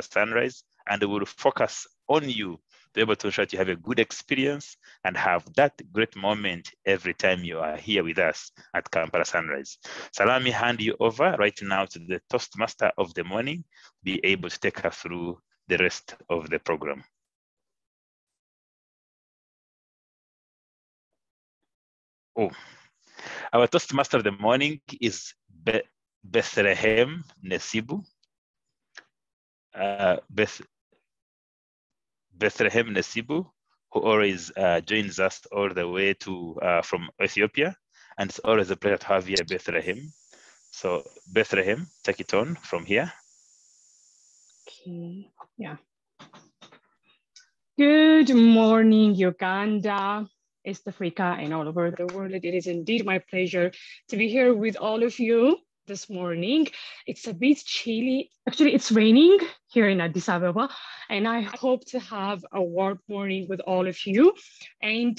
Sunrise, and we will focus on you to be able to ensure that you have a good experience and have that great moment every time you are here with us at Kampala Sunrise. So let me hand you over right now to the Toastmaster of the morning, be able to take us through the rest of the program. Oh, our Toastmaster of the morning is Bethlehem Nessibu. Bethlehem Nessibu, who always joins us all the way to from Ethiopia, and it's always a pleasure to have you, Bethlehem. So Bethlehem, take it on from here. Okay, yeah. Good morning, Uganda, East Africa, and all over the world. It is indeed my pleasure to be here with all of you this morning. It's a bit chilly. Actually, it's raining here in Addis Ababa, and I hope to have a warm morning with all of you. And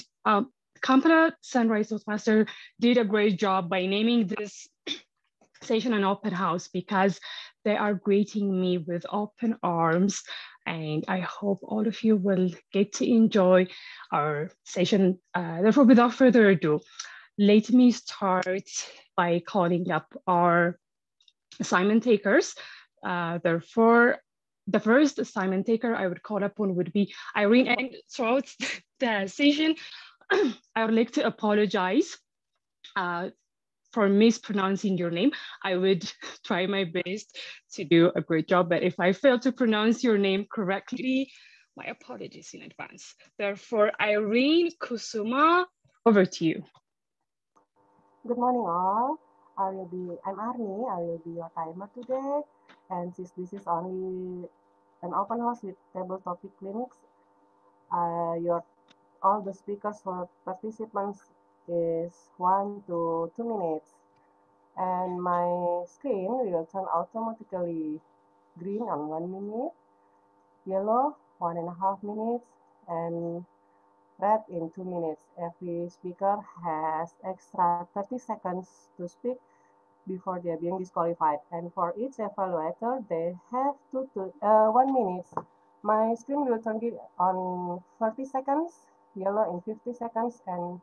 Kampala Sunrise Toastmaster did a great job by naming this session an open house because they are greeting me with open arms. And I hope all of you will get to enjoy our session. Therefore, without further ado, let me start by calling up our assignment takers. Therefore, the first assignment taker I would call upon would be Irene. And throughout the session, I would like to apologize for mispronouncing your name. I would try my best to do a great job, but if I fail to pronounce your name correctly, my apologies in advance. Therefore, Irene Kusuma, over to you. Good morning all. I'm Arnie, I will be your timer today. And since this is only an open house with table topic clinics, all the speakers for participants is 1 to 2 minutes. And my screen will turn automatically green on 1 minute, yellow 1.5 minutes, and red in 2 minutes. Every speaker has extra 30 seconds to speak before they're being disqualified. And for each evaluator, they have 1 minute. My screen will turn green on 30 seconds, yellow in 50 seconds, and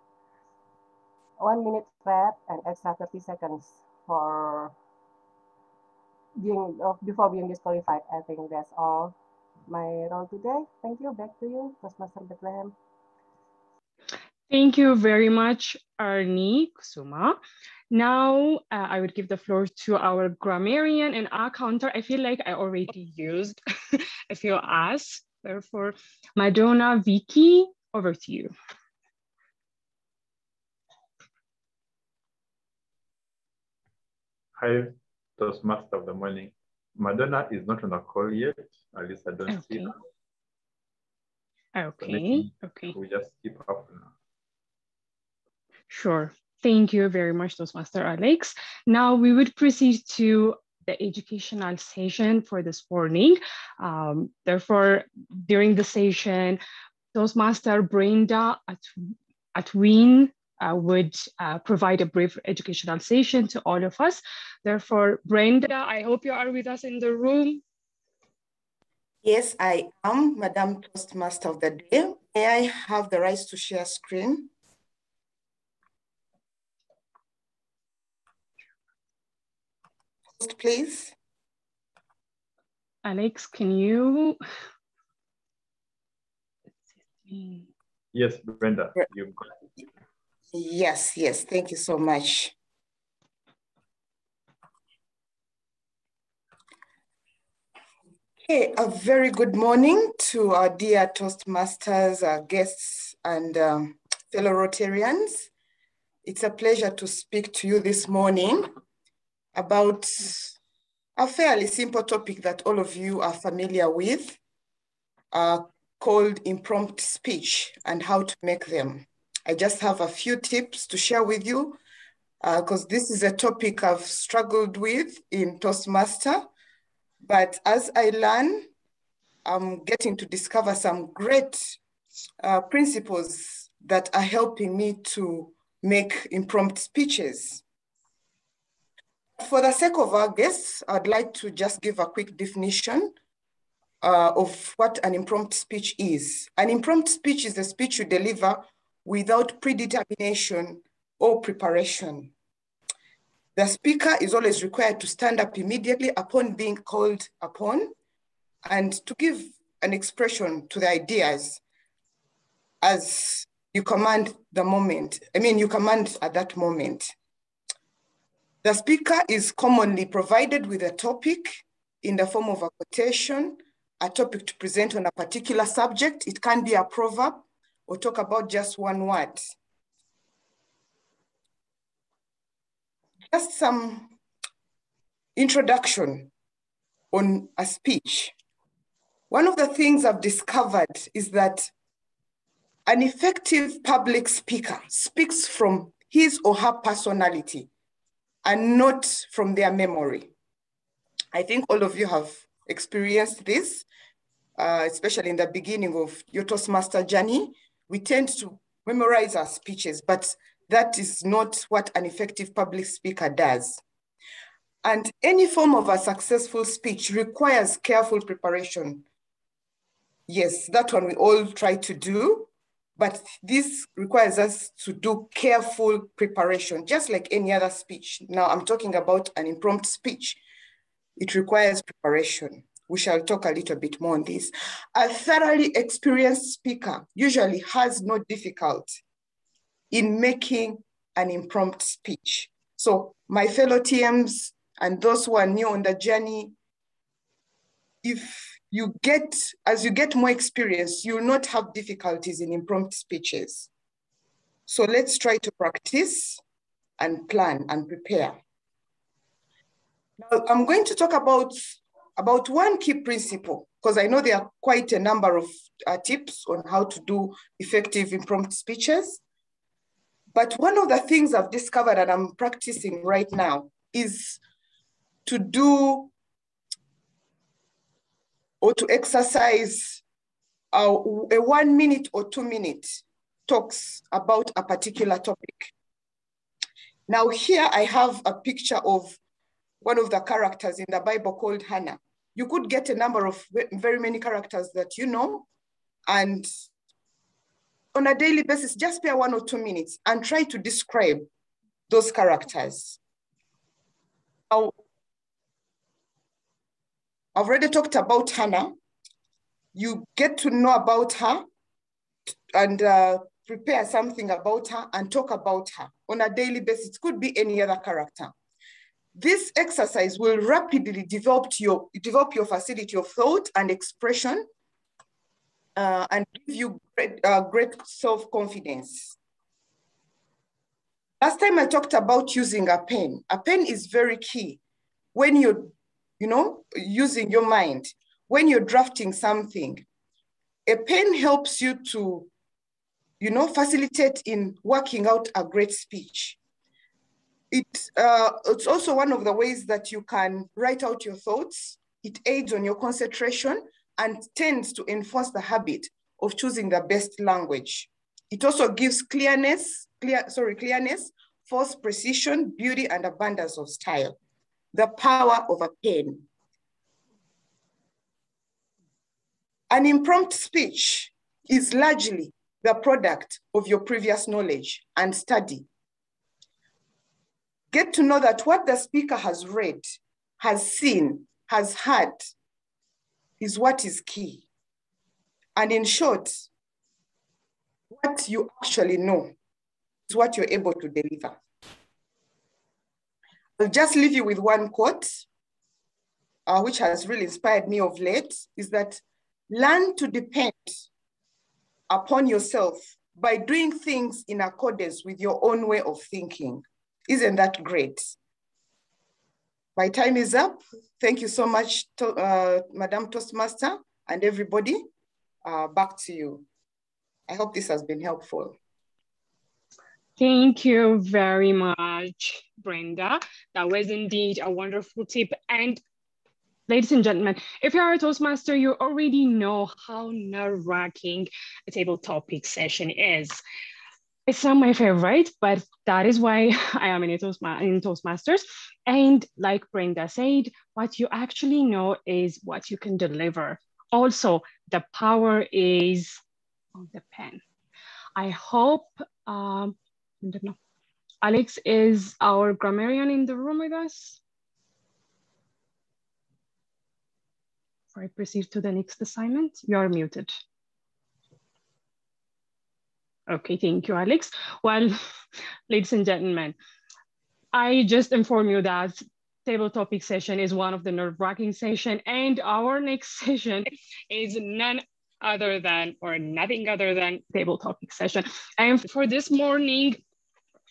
1 minute red and extra 30 seconds for before being disqualified. I think that's all my role today. Thank you. Back to you, Toastmaster Bethlehem. Thank you very much, Arnie Kusuma. Now I would give the floor to our grammarian and accountant. I feel like I already used a few A's. Therefore, Madonna, Vicky, over to you. Hi, Toastmaster of the morning. Madonna is not on the call yet. At least I don't see her. Okay. So okay. We just keep up now. Sure. Thank you very much, Toastmaster Alex. Now we would proceed to the educational session for this morning. Therefore, during the session, Toastmaster Brenda Atwin would provide a brief educational session to all of us. Therefore, Brenda, I hope you are with us in the room. Yes, I am, Madam Toastmaster of the day. May I have the right to share screen? Host, please. Alex, can you? Yes, Brenda, you've got it. Yes, thank you so much. Okay, a very good morning to our dear Toastmasters, our guests, and fellow Rotarians. It's a pleasure to speak to you this morning about a fairly simple topic that all of you are familiar with, called impromptu speech and how to make them. I just have a few tips to share with you because this is a topic I've struggled with in Toastmaster. But as I learn, I'm getting to discover some great principles that are helping me to make impromptu speeches. For the sake of our guests, I'd like to just give a quick definition of what an impromptu speech is. An impromptu speech is a speech you deliver without predetermination or preparation. The speaker is always required to stand up immediately upon being called upon and to give an expression to the ideas as you command the moment. You command at that moment. The speaker is commonly provided with a topic in the form of a quotation, a topic to present on a particular subject. It can be a proverb or talk about just one word. Just some introduction on a speech. One of the things I've discovered is that an effective public speaker speaks from his or her personality and not from their memory. I think all of you have experienced this, especially in the beginning of your Toastmaster journey. We tend to memorize our speeches, but that is not what an effective public speaker does. And any form of a successful speech requires careful preparation. Yes, that one we all try to do, but this requires us to do careful preparation, just like any other speech. Now I'm talking about an impromptu speech. It requires preparation. We shall talk a little bit more on this. A thoroughly experienced speaker usually has no difficulty in making an impromptu speech. So my fellow TMs and those who are new on the journey, as you get more experience, you will not have difficulties in impromptu speeches. So let's try to practice and plan and prepare. Now, I'm going to talk about one key principle, because I know there are quite a number of tips on how to do effective impromptu speeches. But one of the things I've discovered and I'm practicing right now is to do or to exercise a 1 minute or 2 minute talks about a particular topic. Now here I have a picture of one of the characters in the Bible called Hannah. You could get a number of very many characters that you know, and on a daily basis, just spare 1 or 2 minutes and try to describe those characters. Now, I've already talked about Hannah. You get to know about her and prepare something about her and talk about her on a daily basis. It could be any other character. This exercise will rapidly develop your facility of thought and expression and give you great self-confidence. Last time I talked about using a pen. A pen is very key when you're using your mind. When you're drafting something, a pen helps you to facilitate in working out a great speech. It's also one of the ways that you can write out your thoughts. It aids on your concentration and tends to enforce the habit of choosing the best language. It also gives clearness, force, precision, beauty, and abundance of style. The power of a pen. An impromptu speech is largely the product of your previous knowledge and study. Get to know that what the speaker has read, has seen, has heard is what is key. And in short, what you actually know is what you're able to deliver. I'll just leave you with one quote, which has really inspired me of late, is that learn to depend upon yourself by doing things in accordance with your own way of thinking. Isn't that great? My time is up. Thank you so much, Madam Toastmaster and everybody. Back to you. I hope this has been helpful. Thank you very much, Brenda. That was indeed a wonderful tip. And ladies and gentlemen, if you're a Toastmaster, you already know how nerve-wracking a table topic session is. It's not my favorite, but that is why I am in Toastmasters. And like Brenda said, what you actually know is what you can deliver Also, the power is on the pen. I hope, I don't know, Alex is our grammarian in the room with us. Before I proceed to the next assignment, you are muted. Okay, thank you, Alex. Well, ladies and gentlemen, I just inform you that table topic session is one of the nerve-wracking session, and our next session is none other than, or nothing other than, table topic session. And for this morning,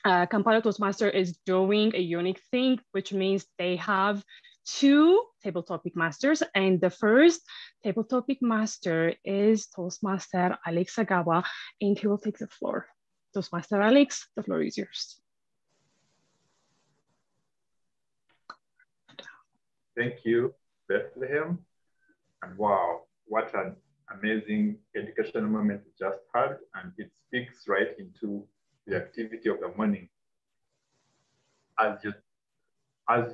Kampala Toastmaster is doing a unique thing, which means they have 2 table topic masters, and the first table topic master is Toastmaster Alex Agawa, and he will take the floor. Toastmaster Alex, the floor is yours. Thank you, Bethlehem. And wow, what an amazing educational moment we just had, and it speaks right into the activity of the morning. As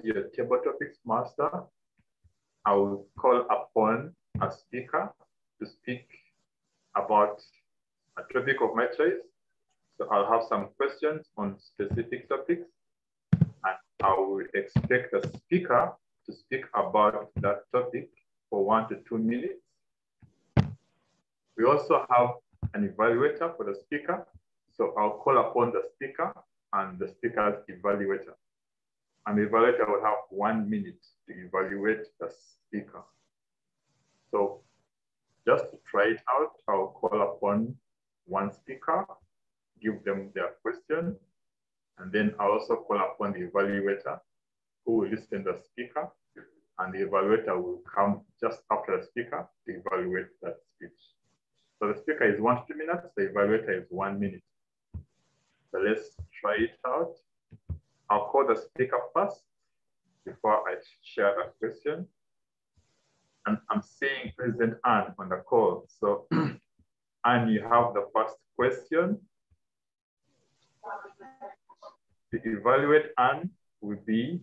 your table topics master, I will call upon a speaker to speak about a topic of my choice. So I'll have some questions on specific topics, and I will expect the speaker to speak about that topic for 1 to 2 minutes. We also have an evaluator for the speaker. So I'll call upon the speaker and the speaker's evaluator. And the evaluator will have 1 minute to evaluate the speaker. So just to try it out, I'll call upon one speaker, give them their question, and then I'll also call upon the evaluator who will listen to the speaker, and the evaluator will come just after the speaker to evaluate that speech. So the speaker is 1 to 2 minutes, the evaluator is 1 minute. So let's try it out. I'll call the speaker first before I share the question. And I'm seeing President Anne on the call. So Anne, you have the first question. To evaluate Anne will be,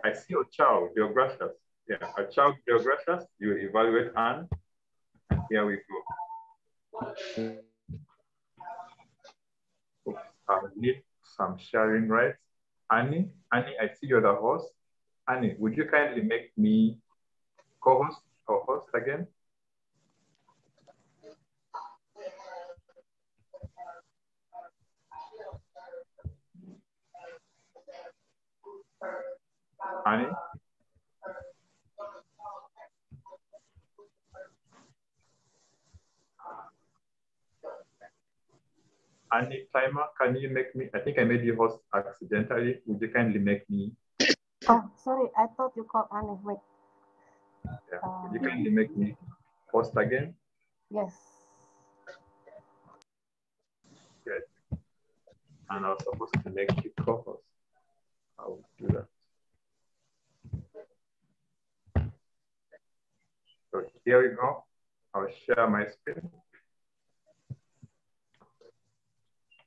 I see Ochao, Deogracious. Yeah, Ochao, Deogracious, you evaluate Anne. And here we go. Oops, I need some sharing rights. Annie, I see you're the host. Annie, would you kindly make me co-host or host again? Annie? Annie Timer, can you make me, I think I made you host accidentally. Would you kindly make me? Oh, sorry, I thought you called Annie. Wait. Yeah. Would you kindly make me host again? Yes. Good. And I was supposed to make you co-host. I will do that. So here we go. I'll share my screen.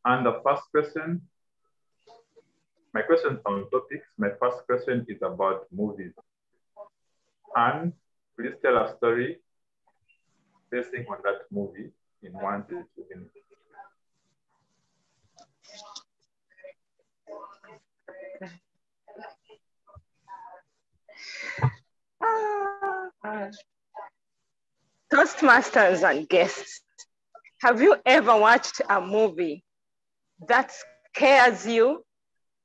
And the first question, my questions on topics. My first question is about movies. And please tell a story basing on that movie in 1 to 2 minutes. Toastmasters and guests, have you ever watched a movie that scares you?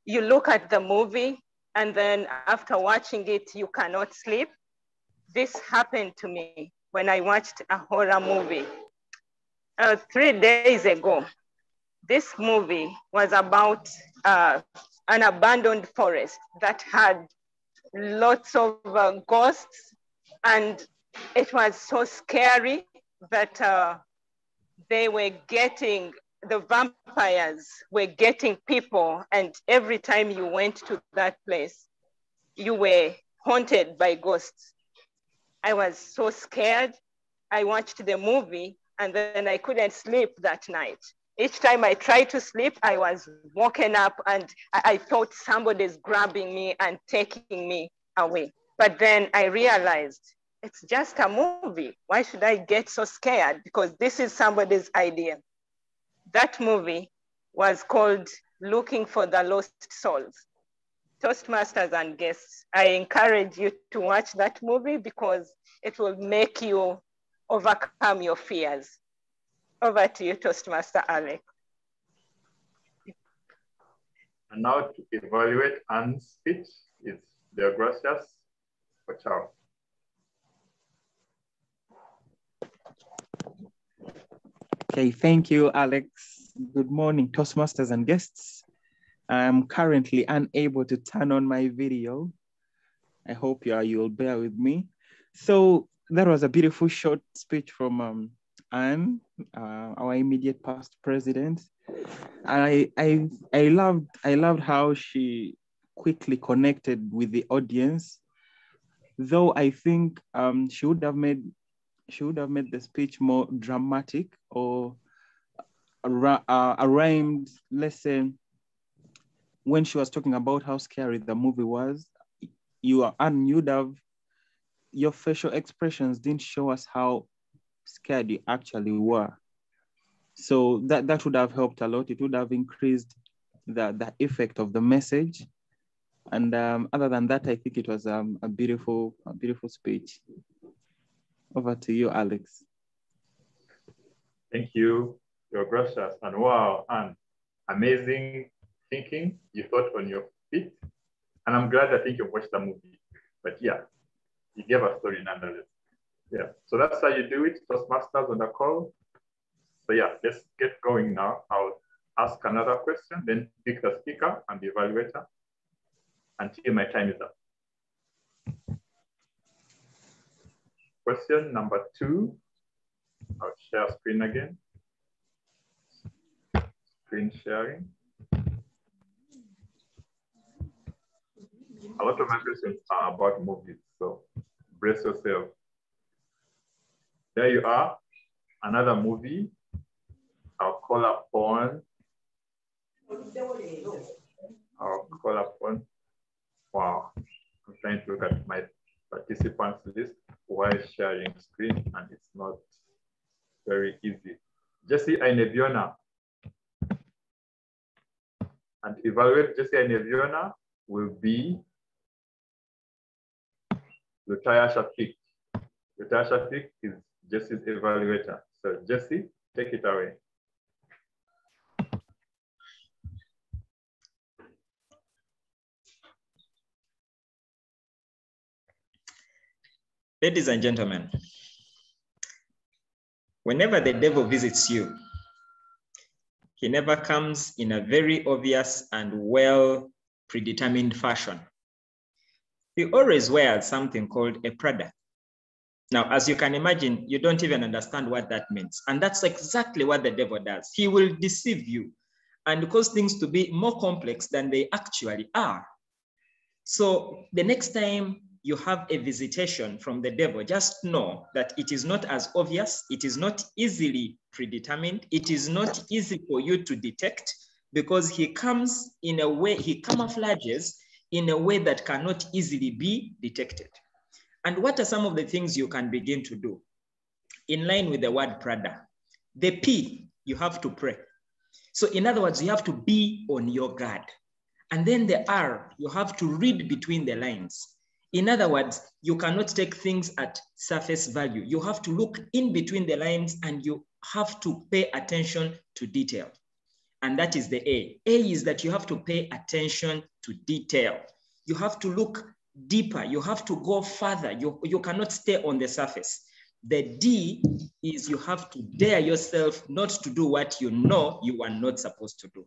You look at the movie and then after watching it, you cannot sleep? This happened to me when I watched a horror movie 3 days ago. This movie was about an abandoned forest that had lots of ghosts, and it was so scary that the vampires were getting people, and every time you went to that place, you were haunted by ghosts. I was so scared. I watched the movie and then I couldn't sleep that night. Each time I tried to sleep, I was woken up and I thought somebody's grabbing me and taking me away. But then I realized it's just a movie. Why should I get so scared? Because this is somebody's idea. That movie was called Looking for the Lost Souls. Toastmasters and guests, I encourage you to watch that movie because it will make you overcome your fears. Over to you, Toastmaster Alex. And now to evaluate Anne's speech is Deo Gracias Ochao. Okay, thank you, Alex. Good morning, Toastmasters and guests. I'm currently unable to turn on my video. I hope you'll bear with me. So that was a beautiful short speech from Anne, our immediate past president. I loved how she quickly connected with the audience, though I think she would have made the speech more dramatic or rhymed, let's say, when she was talking about how scary the movie was. Your facial expressions didn't show us how scared you actually were. So that would have helped a lot. It would have increased the effect of the message. And other than that, I think it was a beautiful speech. Over to you, Alex. Thank you. You're gracious. And wow, and amazing thinking. You thought on your feet. And I'm glad I think you watched the movie. But yeah, you gave a story nonetheless. Yeah, so that's how you do it, Toastmasters on the call. So yeah, let's get going now. I'll ask another question, then pick the speaker and the evaluator until my time is up. Question number 2. I'll share screen again. Screen sharing. A lot of my questions are about movies, so brace yourself. There you are, another movie. I'll call upon, wow, I'm trying to look at my participants list while sharing screen, and it's not very easy. Jesse Aineviona. And to evaluate Jesse Aineviona will be Lutaya Shafik. Lutaya Shafik is Jesse's evaluator. So Jesse, take it away. Ladies and gentlemen, whenever the devil visits you, he never comes in a very obvious and well predetermined fashion. He always wears something called a Prada. Now, as you can imagine, you don't even understand what that means. And that's exactly what the devil does. He will deceive you and cause things to be more complex than they actually are. So the next time you have a visitation from the devil, just know that it is not as obvious. It is not easily predetermined. It is not easy for you to detect because he comes in a way, he camouflages in a way that cannot easily be detected. And what are some of the things you can begin to do? In line with the word Prada, the P, you have to pray. So in other words, you have to be on your guard. And then the R, you have to read between the lines. In other words, you cannot take things at surface value. You have to look in between the lines and you have to pay attention to detail. And that is the A. A is that you have to pay attention to detail. You have to look deeper. You have to go further. You cannot stay on the surface. The D is you have to dare yourself not to do what you know you are not supposed to do.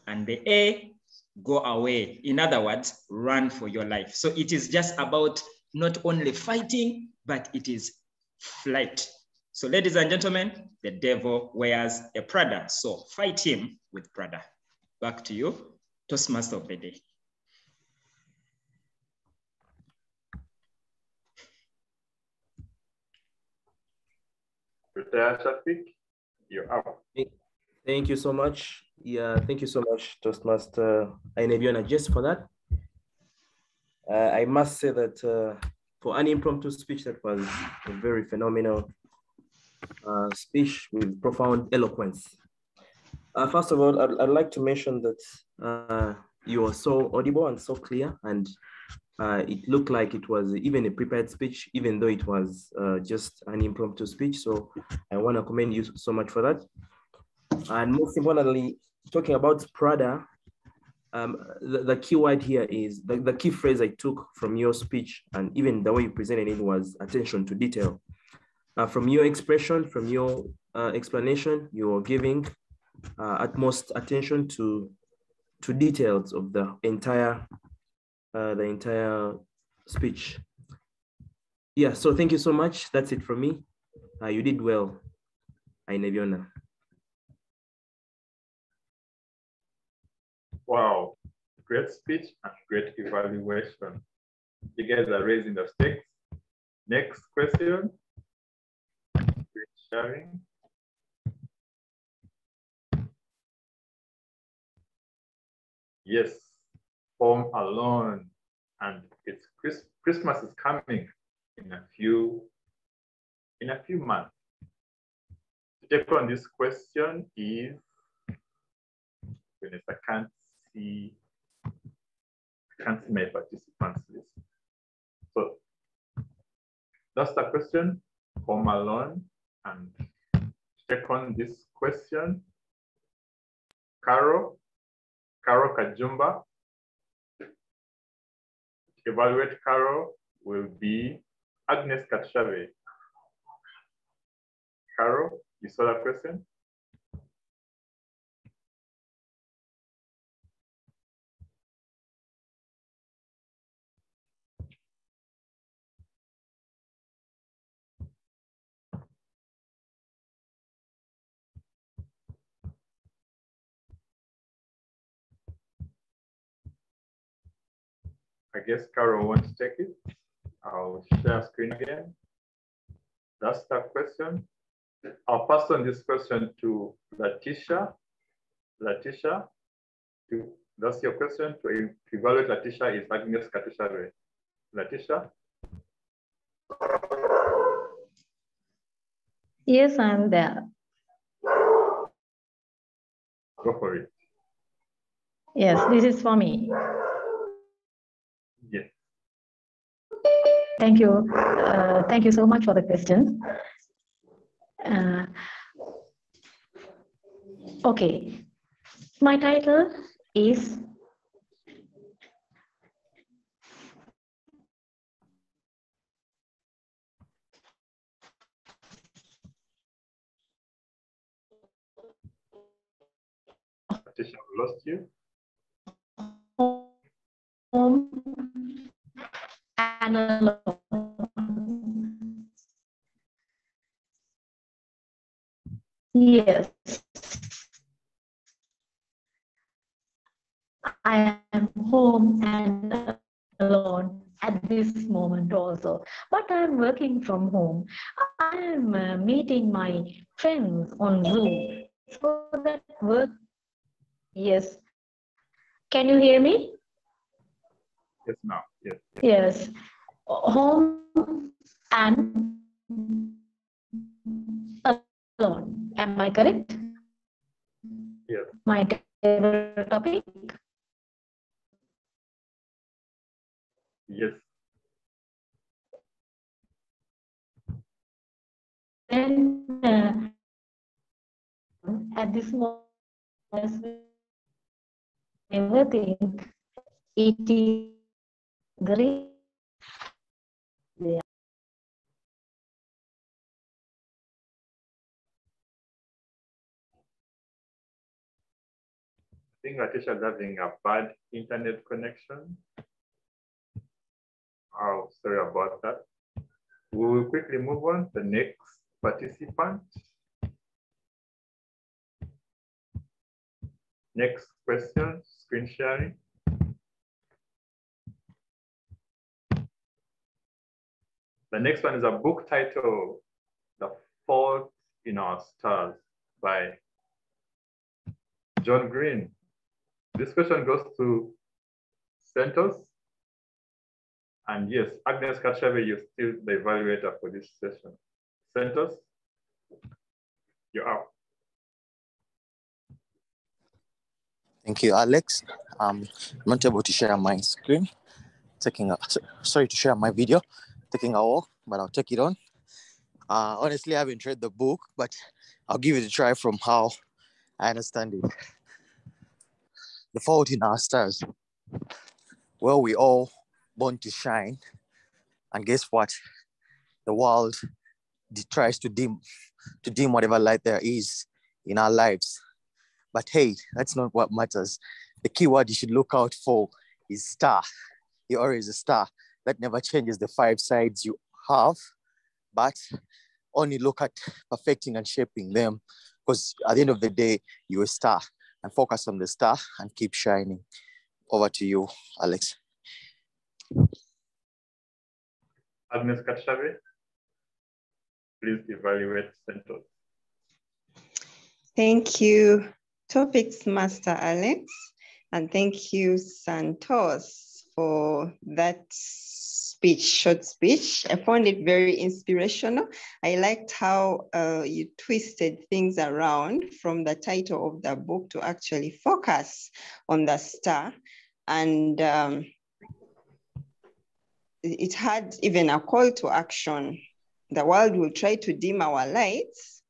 And the A, go away. In other words, run for your life. So it is just about not only fighting, but it is flight. So ladies and gentlemen, the devil wears a Prada. So fight him with Prada. Back to you, Toastmaster of the day. You're up. Thank you so much. Yeah, thank you so much, Toastmaster Aineviona, just for that. I must say that for an impromptu speech, that was a very phenomenal speech with profound eloquence. First of all, I'd like to mention that you are so audible and so clear, and it looked like it was even a prepared speech, even though it was just an impromptu speech. So I want to commend you so much for that. And most importantly, talking about Prada, the key word here is, the key phrase I took from your speech, and even the way you presented it, was attention to detail. From your expression, from your explanation, you are giving utmost attention to details of the entire speech. Yeah, so thank you so much. That's it from me. You did well. Aineviona. Wow, great speech and great evaluation. You guys are raising the stakes. Next question. Great sharing. Yes, Home Alone, and it's Christmas is coming in a few months. To take on this question is, goodness, I can't see my participants list. So that's the question, Home Alone, and to take on this question, Carol Kajumba. To evaluate Carol will be Agnes Katshave. Carol, you saw that question? I guess Carol wants to take it. I'll share screen again. That's the question. I'll pass on this question to Letitia. Letitia, that's your question. To evaluate Letitia is Agnes Katishare. Letitia? Yes, I'm there. Go for it. Yes, this is for me. Yes. Thank you. Thank you so much for the question. Okay, my title is Letitia, we lost you. Home and Alone. Yes, I am home and alone at this moment also, but I'm working from home. I'm meeting my friends on Zoom. So that work, yes. Can you hear me? Yes, now. Yes. Yes. Home and alone. Am I correct? Yes. My favorite topic. Yes. Then at this moment, I think it is great. I think Letitia is having a bad internet connection. Oh, sorry about that. We will quickly move on to the next participant. Next question, screen sharing. The next one is a book titled The Fault in Our Stars by John Green. This question goes to Santos. And yes, Agnes Kachave, you're still the evaluator for this session. Santos, you're up. Thank you, Alex. I'm not able to share my screen. Sorry to share my video. Taking a walk, but I'll take it on. Honestly, I haven't read the book, but I'll give it a try from how I understand it. The Fault in Our Stars. Well, we all born to shine, and guess what? The world tries to dim whatever light there is in our lives. But hey, that's not what matters. The key word you should look out for is star. You're always a star. That never changes the 5 sides you have, but only look at perfecting and shaping them, because at the end of the day, you're a star, and focus on the star and keep shining. Over to you, Alex. Agnes Kachave, please evaluate Santos. Thank you, Topics Master Alex, and thank you, Santos, for that short speech. I found it very inspirational. I liked how you twisted things around from the title of the book to actually focus on the star. And it had even a call to action. The world will try to dim our lights,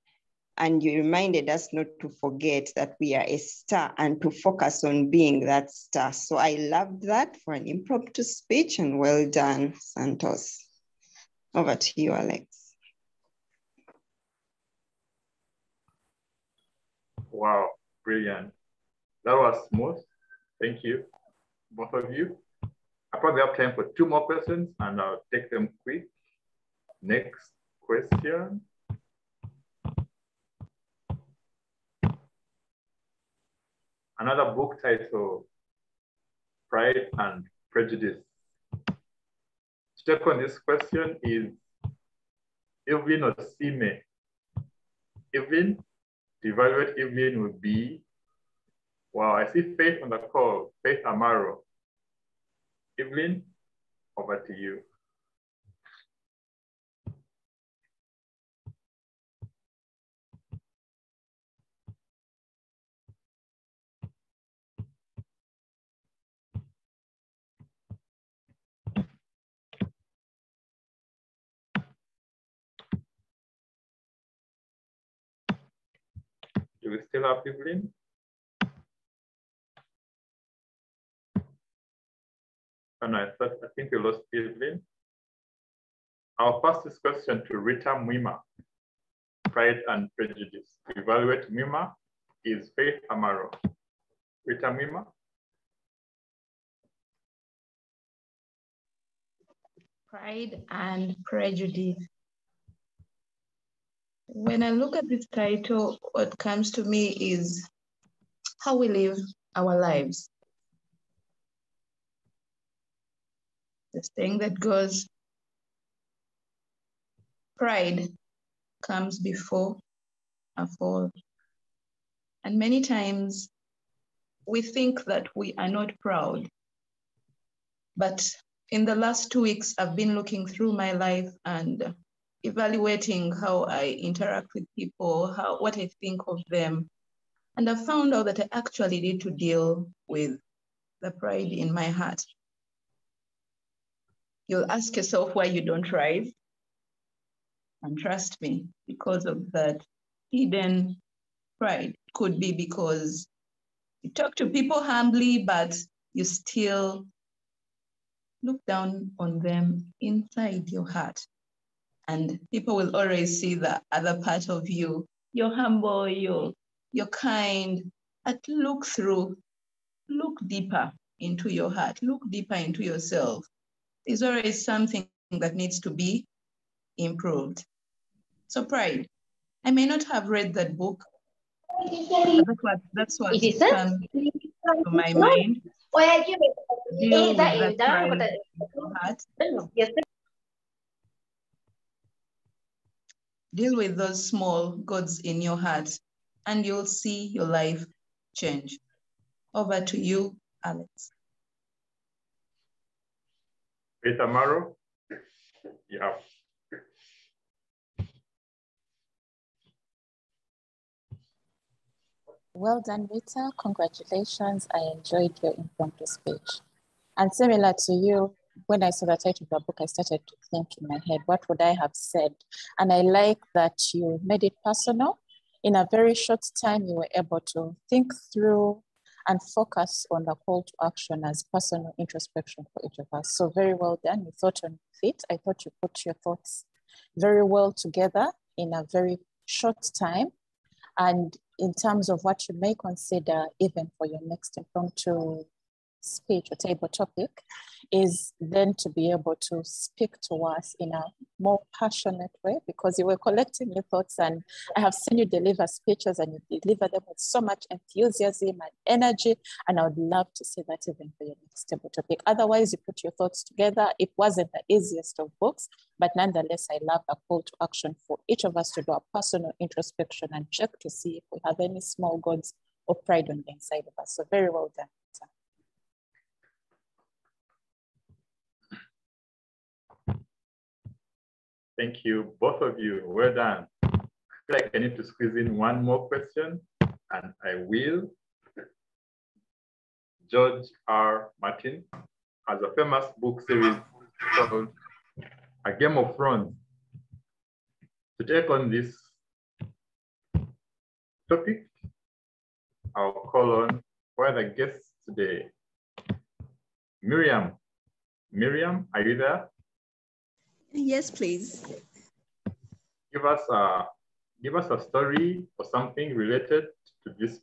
and you reminded us not to forget that we are a star and to focus on being that star. So I loved that for an impromptu speech, and well done, Santos. Over to you, Alex. Wow, brilliant. That was smooth. Thank you, both of you. I probably have time for 2 more questions, and I'll take them quick. Next question. Another book title, Pride and Prejudice. To take on this question is Evelyn or Sime. Evelyn, to evaluate Evelyn would be, wow, I see Faith on the call, Faith Amaro. Evelyn, over to you. Do we still have Evelyn? Oh, no, I think we lost Evelyn. I'll pass this question to Rita Mwima, Pride and Prejudice. To evaluate Mwima is Faith Amaro. Rita Mwima. Pride and Prejudice. When I look at this title, what comes to me is how we live our lives. The saying that goes, pride comes before a fall. And many times we think that we are not proud. But in the last 2 weeks, I've been looking through my life and evaluating how I interact with people, what I think of them. And I found out that I actually need to deal with the pride in my heart. You'll ask yourself why you don't rise. And trust me, because of that hidden pride. Could be because you talk to people humbly, but you still look down on them inside your heart. And people will always see the other part of you. You're humble, you're kind. But look deeper into your heart, look deeper into yourself. There's always something that needs to be improved. So pride. I may not have read that book. That's what comes to my mind. Deal with that pride in your heart. Deal with those small gods in your heart, and you'll see your life change. Over to you, Alex. Rita Maro, you have. Well done, Rita. Congratulations. I enjoyed your impromptu speech. And similar to you, when I saw the title of the book, I started to think in my head, what would I have said? And I like that you made it personal. In a very short time, you were able to think through and focus on the call to action as personal introspection for each of us. So very well done. You thought on it. I thought you put your thoughts very well together in a very short time. And in terms of what you may consider even for your next impromptu speech or table topic, is then to be able to speak to us in a more passionate way, because you were collecting your thoughts, and I have seen you deliver speeches and you deliver them with so much enthusiasm and energy, and I would love to see that even for your next table topic. Otherwise, you put your thoughts together. It wasn't the easiest of books, but nonetheless, I love the call to action for each of us to do a personal introspection and check to see if we have any small gods or pride on the inside of us. So very well done. Thank you, both of you. Well done. I feel like I need to squeeze in one more question, and I will. George R. Martin has a famous book series called A Game of Thrones. To take on this topic, I'll call on one of the guests today. Miriam. Miriam, are you there? Yes, please. Give us a story or something related to this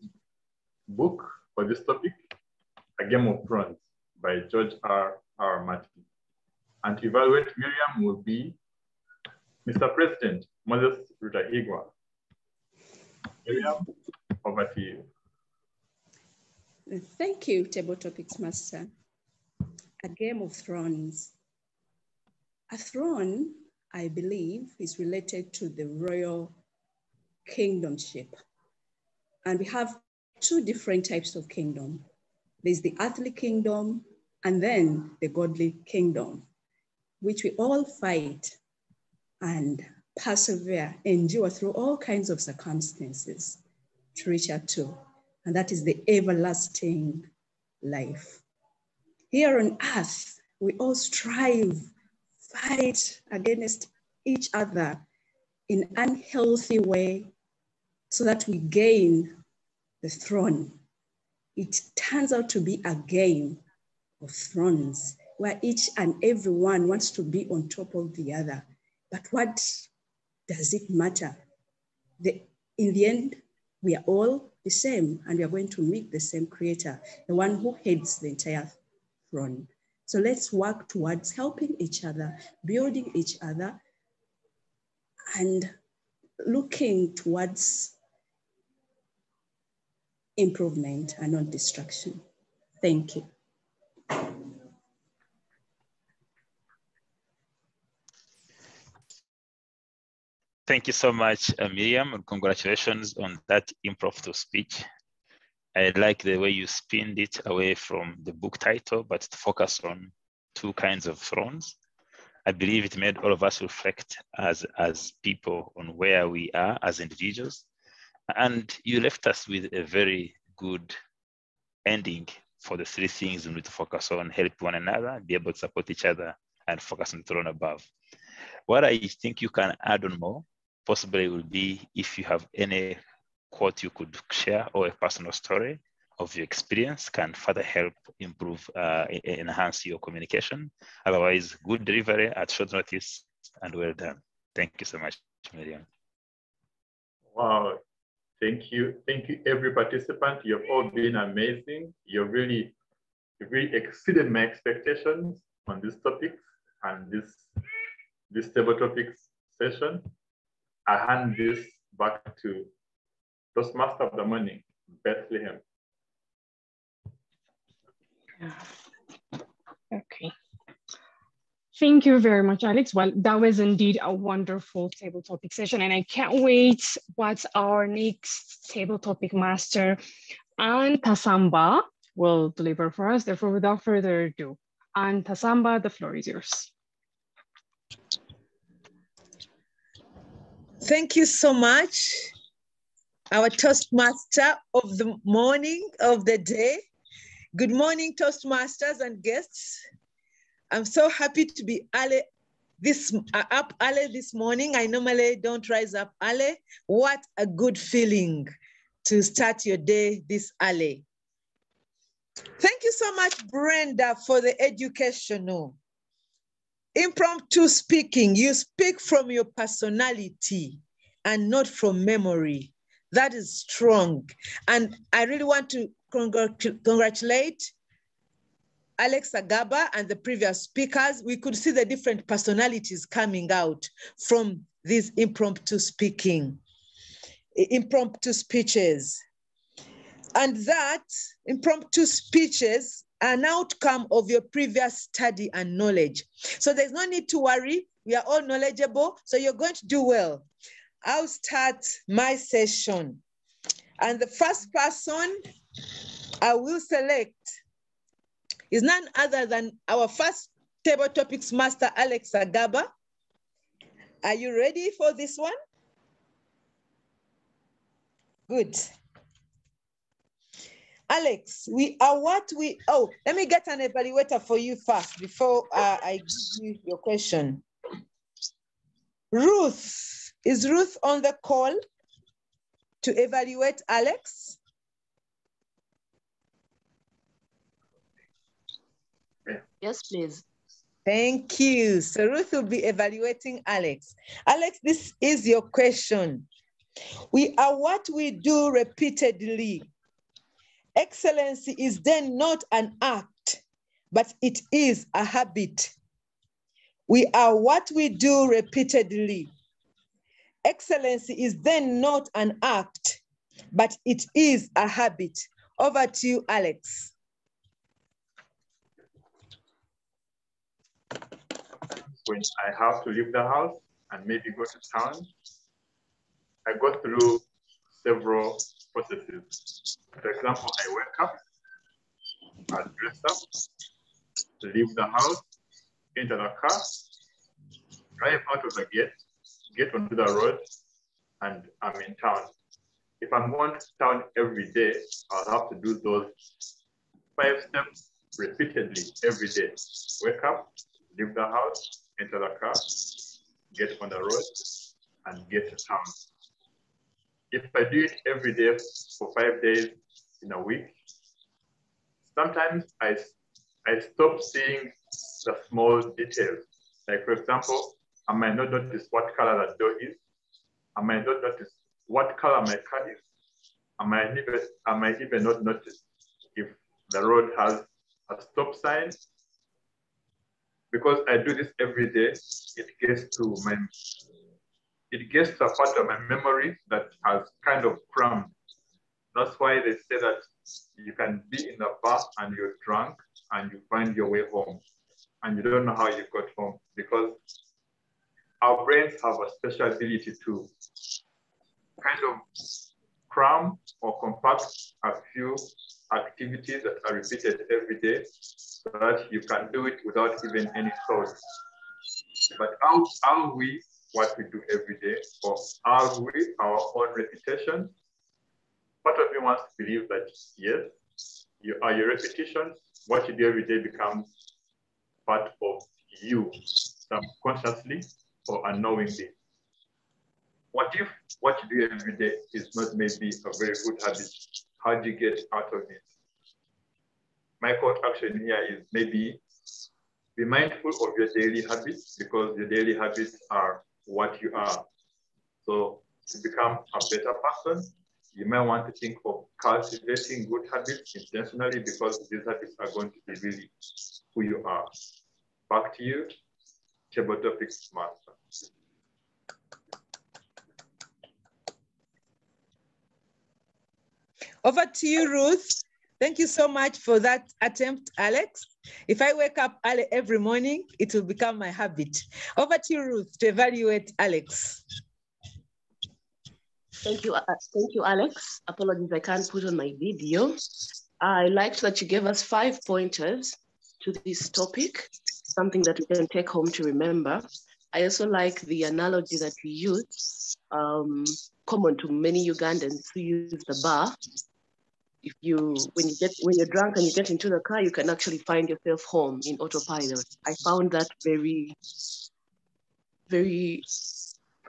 book or this topic, A Game of Thrones by George R. Martin. And to evaluate Miriam will be Mr. President Moses Rutahigwa. Miriam, over to you. Thank you, Table Topics Master. A Game of Thrones. A throne, I believe, is related to the royal kingdomship. And we have two different types of kingdom. There's the earthly kingdom and then the godly kingdom, which we all fight and persevere, endure through all kinds of circumstances to reach out to. And that is the everlasting life. Here on earth, we all strive, fight against each other in an unhealthy way so that we gain the throne. It turns out to be a game of thrones where each and every one wants to be on top of the other. But what does it matter? In the end, we are all the same and we are going to meet the same creator, the one who heads the entire throne. So let's work towards helping each other, building each other, and looking towards improvement and not destruction. Thank you. Thank you so much, Miriam, and congratulations on that impromptu speech. I like the way you spinned it away from the book title, but to focus on two kinds of thrones. I believe it made all of us reflect as people on where we are as individuals. And you left us with a very good ending for the three things we need to focus on: help one another, be able to support each other, and focus on the throne above. What I think you can add on more possibly will be if you have any quote you could share or a personal story of your experience can further help improve, enhance your communication. Otherwise, good delivery at short notice and well done. Thank you so much, Miriam. Wow, thank you. Thank you, every participant. You've all been amazing. You've really exceeded my expectations on this topic and this table topics session. I hand this back to Toastmaster of the morning, Bethlehem. Okay. Thank you very much, Alex. Well, that was indeed a wonderful table topic session, and I can't wait what our next table topic master and Tasamba will deliver for us. Therefore, without further ado, And Tasamba, the floor is yours. Thank you so much, our Toastmaster of the morning, of the day. Good morning, Toastmasters and guests. I'm so happy to be up early this morning. I normally don't rise up early. What a good feeling to start your day this early. Thank you so much, Brenda, for the educational. Impromptu speaking, you speak from your personality and not from memory. That is strong. And I really want to congratulate Alex Agaba and the previous speakers. We could see the different personalities coming out from these impromptu speaking, impromptu speeches. And that impromptu speeches are an outcome of your previous study and knowledge. So there's no need to worry. We are all knowledgeable, so you're going to do well. I'll start my session. And the first person I will select is none other than our first table topics master, Alex Agaba. Are you ready for this one? Good. Alex, we are what we, oh, let me get an evaluator for you first before I give you your question. Ruth, is Ruth on the call to evaluate Alex? Yes, please. Thank you. So Ruth will be evaluating Alex. Alex, this is your question. We are what we do repeatedly. Excellency is then not an act, but it is a habit. We are what we do repeatedly. Excellency is then not an act, but it is a habit. Over to you, Alex. When I have to leave the house and maybe go to town, I go through several processes. For example, I wake up, I dress up, leave the house, enter the car, drive out of the gate, get onto the road, and I'm in town. If I'm going to town every day, I'll have to do those 5 steps repeatedly every day. Wake up, leave the house, enter the car, get on the road, and get to town. If I do it every day for 5 days in a week, sometimes I stop seeing the small details. Like, for example, I might not notice what color the door is. I might not notice what color my car is. I might even not notice if the road has a stop sign. Because I do this every day, it gets to a part of my memory that has kind of crammed. That's why they say that you can be in a bar and you're drunk and you find your way home and you don't know how you got home, because our brains have a special ability to kind of cram or compact a few activities that are repeated every day so that you can do it without even any thought. But are we what we do every day, or are we our own repetition? Part of me wants to believe that yes, your repetition, what you do every day becomes part of you, subconsciously or unknowingly. What if what you do every day is not maybe a very good habit? How do you get out of it? My call to action here is maybe be mindful of your daily habits, because your daily habits are what you are. So to become a better person, you might want to think of cultivating good habits intentionally, because these habits are going to be really who you are. Back to you, Table Topics Master. Over to you, Ruth. Thank you so much for that attempt, Alex. If I wake up early every morning, it will become my habit. Over to you, Ruth, to evaluate Alex. Thank you, Alex. Apologies, I can't put on my video. I liked that you gave us 5 pointers to this topic, something that we can take home to remember. I also like the analogy that you use, common to many Ugandans who use the bar. If when you're drunk and you get into the car, you can actually find yourself home in autopilot. I found that very, very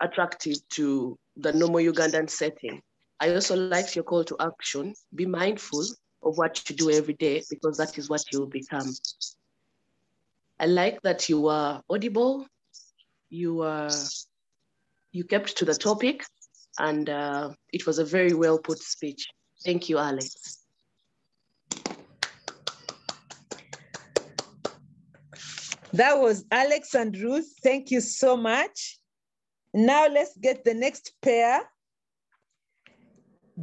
attractive to the normal Ugandan setting. I also liked your call to action. Be mindful of what you do every day, because that is what you'll become. I like that you were audible, you kept to the topic, and it was a very well put speech. Thank you, Alex. That was Alex and Ruth. Thank you so much. Now let's get the next pair.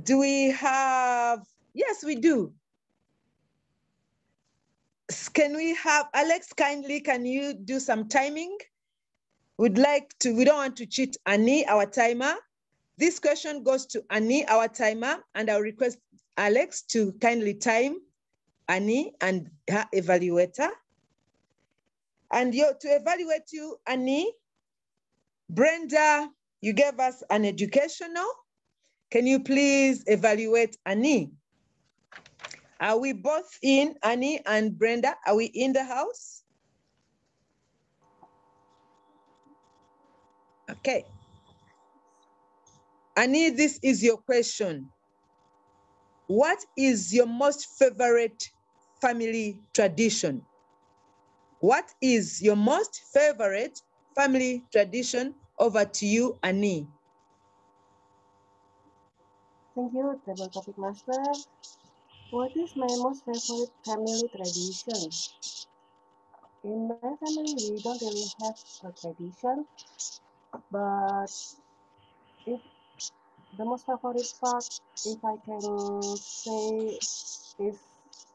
Do we have, yes, we do. Can we have, Alex, kindly, can you do some timing? We don't want to cheat Annie, our timer. This question goes to Annie, our timer, and I'll request Alex to kindly time Annie and her evaluator. And to evaluate you, Annie, Brenda, you gave us an educational. Can you please evaluate Annie? Are we both in, Annie and Brenda? Are we in the house? Okay. Annie, this is your question. What is your most favorite family tradition? What is your most favorite family tradition? Over to you, Annie. Thank you, Table Topic Master. What is my most favorite family tradition? In my family, we don't really have a tradition, but if the most favorite part, if I can say, is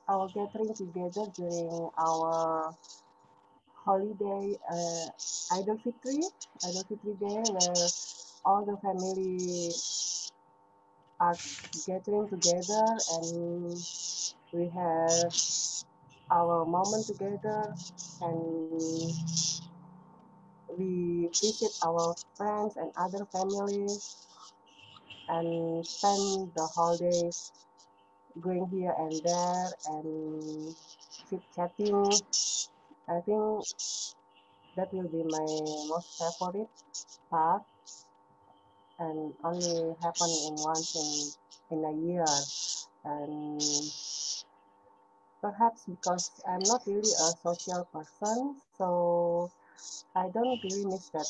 our gathering together during our holiday, Idul Fitri Day, where all the family are gathering together and we have our moment together, and we visit our friends and other families and spend the holidays going here and there and chit-chatting. I think that will be my most favorite part, and only happen once in a year. And perhaps because I'm not really a social person, so I don't really miss that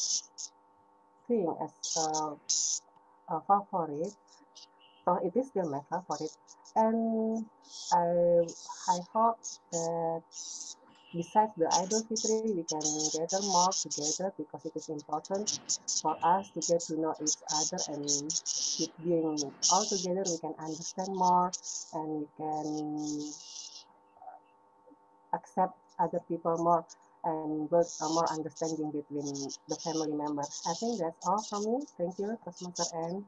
thing as a favorite. So it is still my favorite. And I hope that besides the Idul Fitri, we can gather more together, because it is important for us to get to know each other, and with being all together, we can understand more and we can accept other people more and build a more understanding between the family members. I think that's all from me. Thank you, Toastmaster Anne.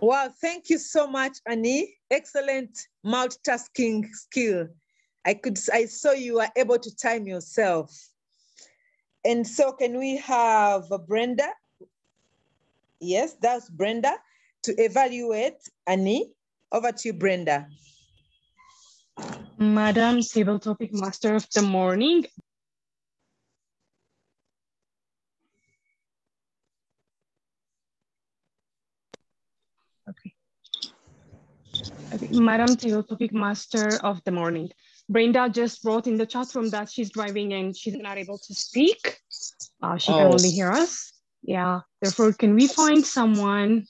Wow, thank you so much, Annie. Excellent multitasking skill. I saw you were able to time yourself. And so can we have Brenda? Yes, that's Brenda to evaluate Annie. Over to you, Brenda. Madam Table Topic Master of the Morning. Okay. Madam Table Topic Master of the Morning. Brenda just wrote in the chat room that she's driving and she's not able to speak. She can only hear us. Yeah, therefore, can we find someone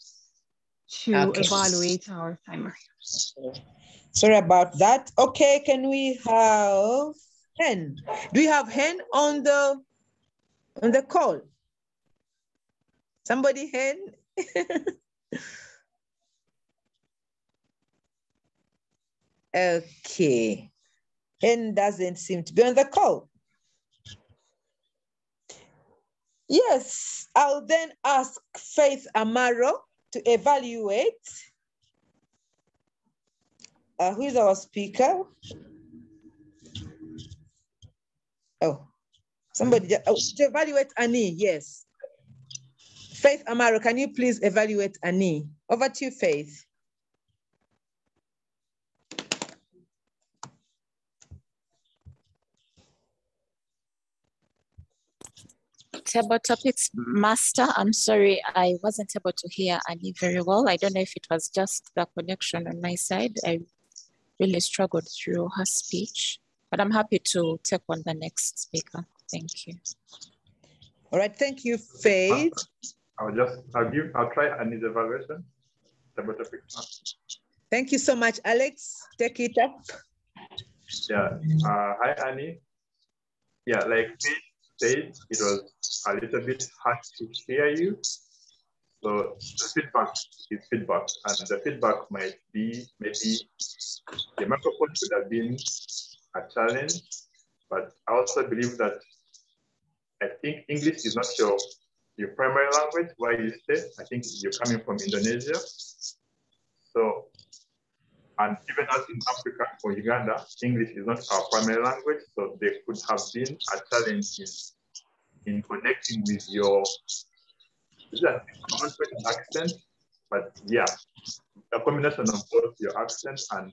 to evaluate our timer? Sorry about that. Okay, can we have Hen? Do we have Hen on the call? Somebody, Hen? Okay. Hen doesn't seem to be on the call. Yes, I'll then ask Faith Amaro to evaluate Who is our speaker? Oh, somebody, to evaluate Annie, yes. Faith Amaro, can you please evaluate Annie? Over to you, Faith. Table topics master, I'm sorry, I wasn't able to hear Annie very well. I don't know if it was just the connection on my side. I really struggled through her speech, but I'm happy to take on the next speaker. Thank you. All right, thank you, Faith. I'll try Annie's evaluation. Table topics master. Thank you so much, Alex. Take it up. Yeah, hi Annie. Yeah, like Faith said, it was a little bit hard to hear you. So the feedback is feedback, and the feedback might be maybe the microphone could have been a challenge, but I also believe that I think English is not your primary language where you stay. I think you're coming from Indonesia. So, and even as in Africa or Uganda, English is not our primary language. So there could have been a challenge in connecting with your accent. But yeah, a combination of both your accent and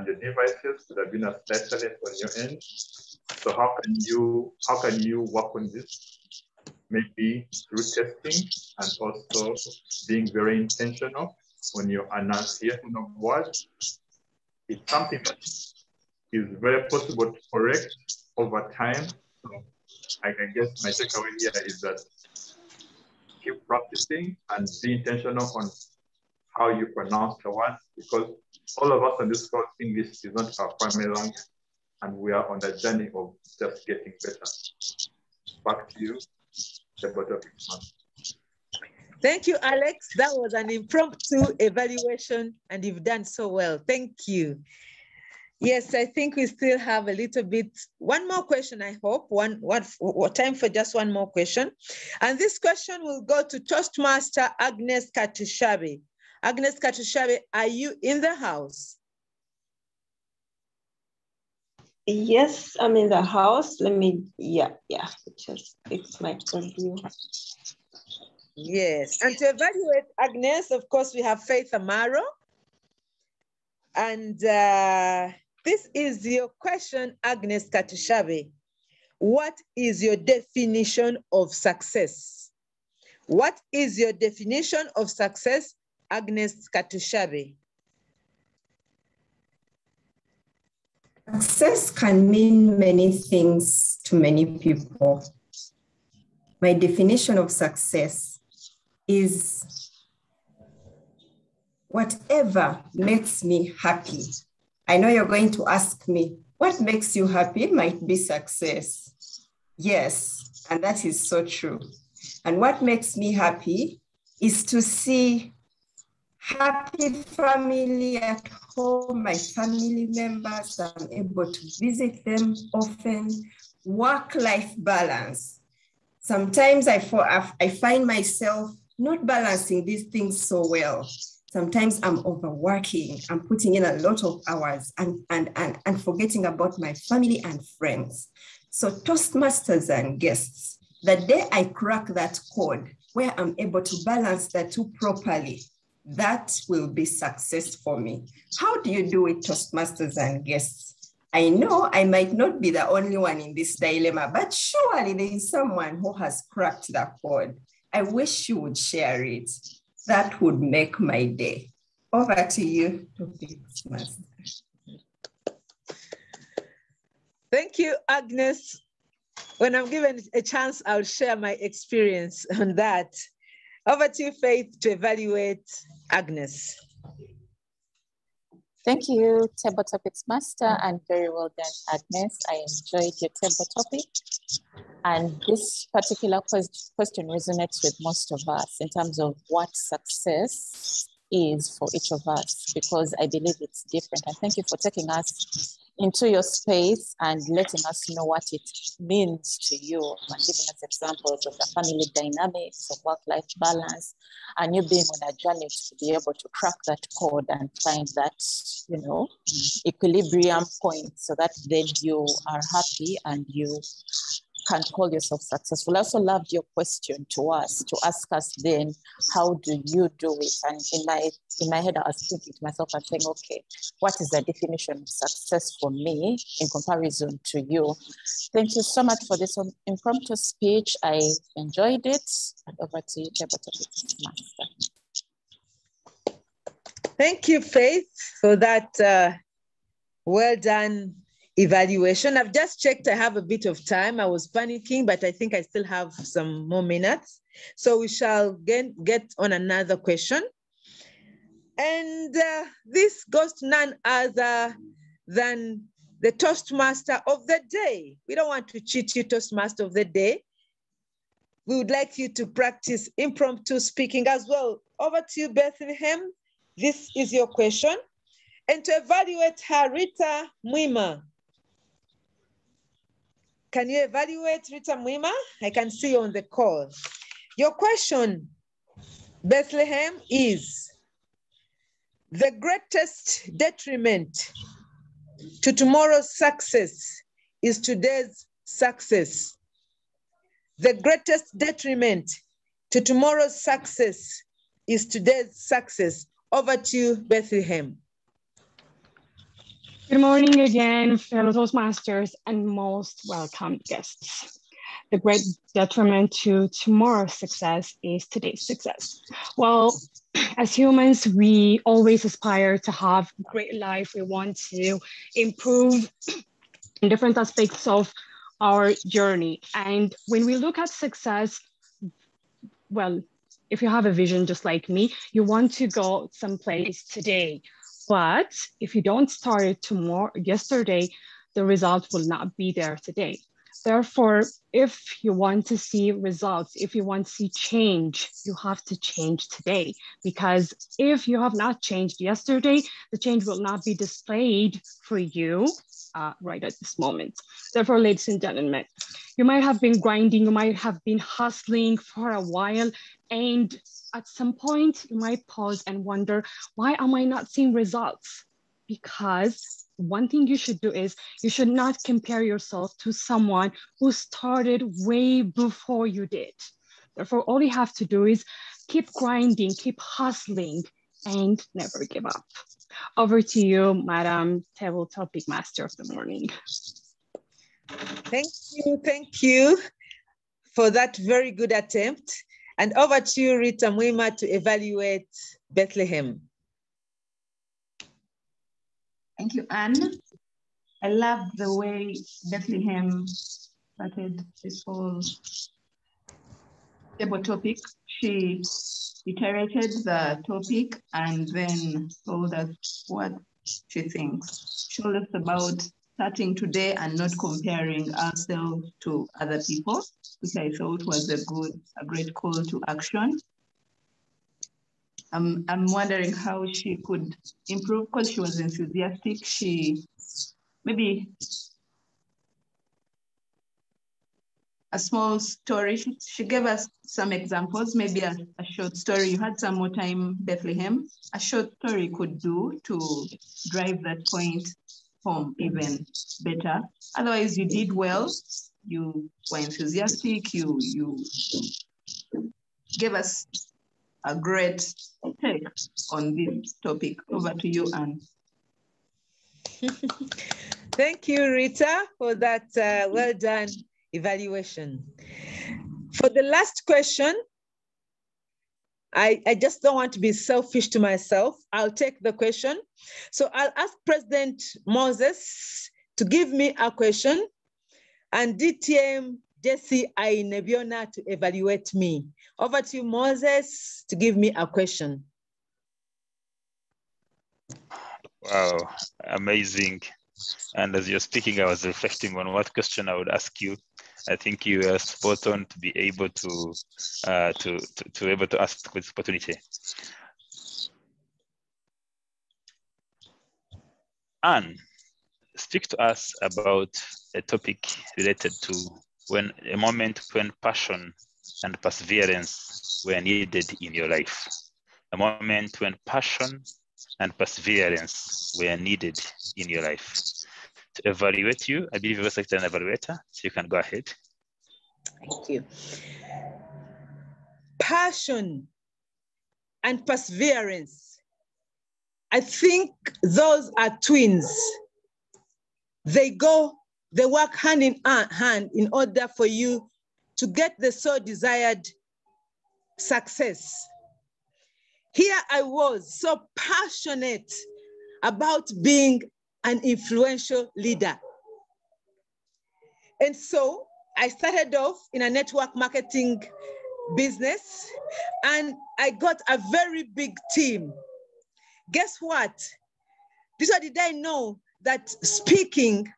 your devices could have been a slight challenge on your end. So how can you work on this? Maybe through testing and also being very intentional on your enunciation of words. It's something that is very possible to correct over time. So I guess my takeaway here is that keep practicing and be intentional on how you pronounce the words, because all of us on this course, English is not our primary language, and we are on the journey of just getting better. Back to you, the bottom. Thank you, Alex. That was an impromptu evaluation, and you've done so well. Thank you. Yes, I think we still have a little bit, one more question, I hope, time for just one more question. And this question will go to Toastmaster Agnes Katushabe. Agnes Katushabe, are you in the house? Yes, I'm in the house. Let me, just fix my preview. Yes, and to evaluate Agnes, of course, we have Faith Amaro. And this is your question, Agnes Katushabe. What is your definition of success? What is your definition of success, Agnes Katushabe? Success can mean many things to many people. My definition of success is whatever makes me happy. I know you're going to ask me, what makes you happy might be success. Yes, and that is so true. And what makes me happy is to see happy family at home, my family members, I'm able to visit them often, work-life balance. Sometimes I find myself not balancing these things so well. Sometimes I'm overworking, I'm putting in a lot of hours and forgetting about my family and friends. So Toastmasters and guests, the day I crack that code where I'm able to balance the two properly, that will be success for me. How do you do it, Toastmasters and guests? I know I might not be the only one in this dilemma, but surely there is someone who has cracked the code. I wish you would share it. That would make my day. Over to you, Toastmaster. Thank you, Agnes. When I'm given a chance, I'll share my experience on that. Over to you, Faith, to evaluate Agnes. Thank you, Table Topics Master, and very well done, Agnes. I enjoyed your table topic. And this particular question resonates with most of us in terms of what success is for each of us, because I believe it's different. And thank you for taking us into your space and letting us know what it means to you and giving us examples of the family dynamics, of work-life balance, and you being on a journey to be able to crack that code and find that, you know, equilibrium point so that then you are happy and you can call yourself successful. I also loved your question to us, to ask us then, how do you do it? And in my head, I was thinking to myself and saying, okay, what is the definition of success for me in comparison to you? Thank you so much for this impromptu speech. I enjoyed it. And over to you, Toastmaster. Thank you, Faith, for that well done evaluation. I've just checked, I have a bit of time. I was panicking, but I think I still have some more minutes. So we shall get on another question. And this goes to none other than the Toastmaster of the day. We don't want to cheat you, Toastmaster of the day. We would like you to practice impromptu speaking as well. Over to you, Bethlehem. This is your question. And to evaluate her, Rita Mwima. Can you evaluate Rita Mwima? I can see you on the call. Your question, Bethlehem, is the greatest detriment to tomorrow's success is today's success. The greatest detriment to tomorrow's success is today's success. Over to you, Bethlehem. Good morning again, fellow Toastmasters and most welcome guests. The great detriment to tomorrow's success is today's success. Well, as humans, we always aspire to have a great life. We want to improve in different aspects of our journey. And when we look at success, well, if you have a vision just like me, you want to go someplace today. But if you don't start it yesterday, the result will not be there today. Therefore, if you want to see results, if you want to see change, you have to change today. Because if you have not changed yesterday, the change will not be displayed for you right at this moment. Therefore, ladies and gentlemen, you might have been grinding, you might have been hustling for a while, and at some point you might pause and wonder, why am I not seeing results? Because one thing you should do is you should not compare yourself to someone who started way before you did. Therefore, all you have to do is keep grinding, keep hustling, and never give up. Over to you, Madam Table Topic Master of the Morning. Thank you for that very good attempt. And over to you, Rita Mwima, to evaluate Bethlehem. Thank you, Anne. I love the way Bethlehem started this whole table topic. She iterated the topic and then told us what she thinks. She told us about starting today and not comparing ourselves to other people, which I thought was a great call to action. I'm wondering how she could improve because she was enthusiastic. She maybe a small story. She gave us some examples, maybe a short story. You had some more time, Bethlehem. A short story could do to drive that point home even better. Otherwise, you did well. You were enthusiastic. You gave us a great take on this topic. Over to you, Anne. Thank you, Rita, for that well done evaluation. For the last question, I just don't want to be selfish to myself. I'll take the question. So I'll ask President Moses to give me a question and DTM Jesse Ainebiona to evaluate me. Over to you, Moses, to give me a question. Wow, amazing. And as you're speaking, I was reflecting on what question I would ask you. I think you are spot on to be able to able to ask with opportunity. And speak to us about a topic related to a moment when passion and perseverance were needed in your life. A moment when passion and perseverance were needed in your life. To evaluate you, I believe you've selected an evaluator, so you can go ahead. Thank you. Passion and perseverance. I think those are twins. They work hand in hand in order for you to get the so desired success. Here I was so passionate about being an influential leader. And so I started off in a network marketing business, and I got a very big team. Guess what? Little did I know that speaking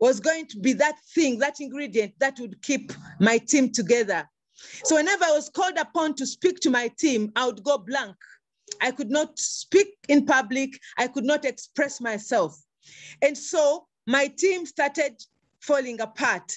was going to be that thing, that ingredient that would keep my team together. So whenever I was called upon to speak to my team, I would go blank. I could not speak in public. I could not express myself. And so my team started falling apart.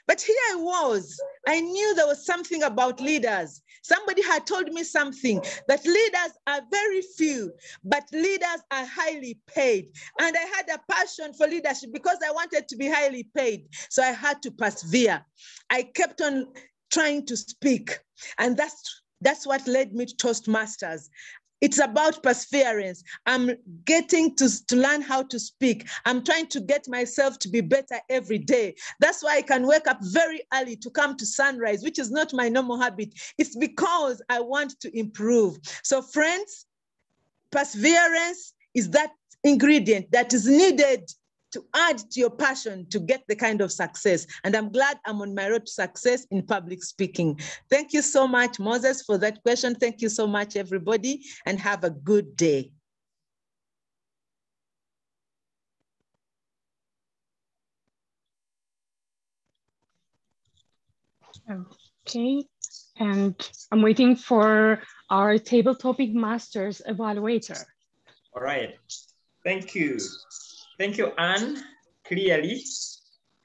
But here I was. I knew there was something about leaders. Somebody had told me something, that leaders are very few, but leaders are highly paid. And I had a passion for leadership because I wanted to be highly paid. So I had to persevere. I kept on trying to speak. And that's what led me to Toastmasters. It's about perseverance. I'm getting to learn how to speak. I'm trying to get myself to be better every day. That's why I can wake up very early to come to Sunrise, which is not my normal habit. It's because I want to improve. So friends, perseverance is that ingredient that is needed to add to your passion to get the kind of success. And I'm glad I'm on my road to success in public speaking. Thank you so much, Moses, for that question. Thank you so much, everybody, and have a good day. Okay, and I'm waiting for our table topic masters evaluator. All right, thank you. Thank you, Anne. Clearly,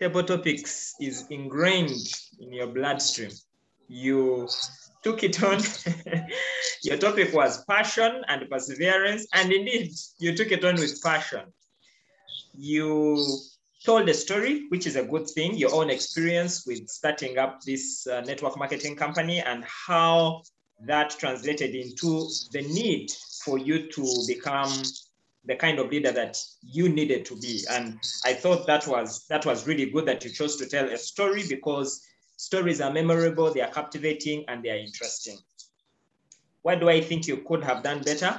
table topics is ingrained in your bloodstream. You took it on. Your topic was passion and perseverance, and indeed, you took it on with passion. You told a story, which is a good thing, your own experience with starting up this network marketing company and how that translated into the need for you to become the kind of leader that you needed to be. And I thought that was really good that you chose to tell a story, because stories are memorable, they are captivating, and they are interesting. What do I think you could have done better?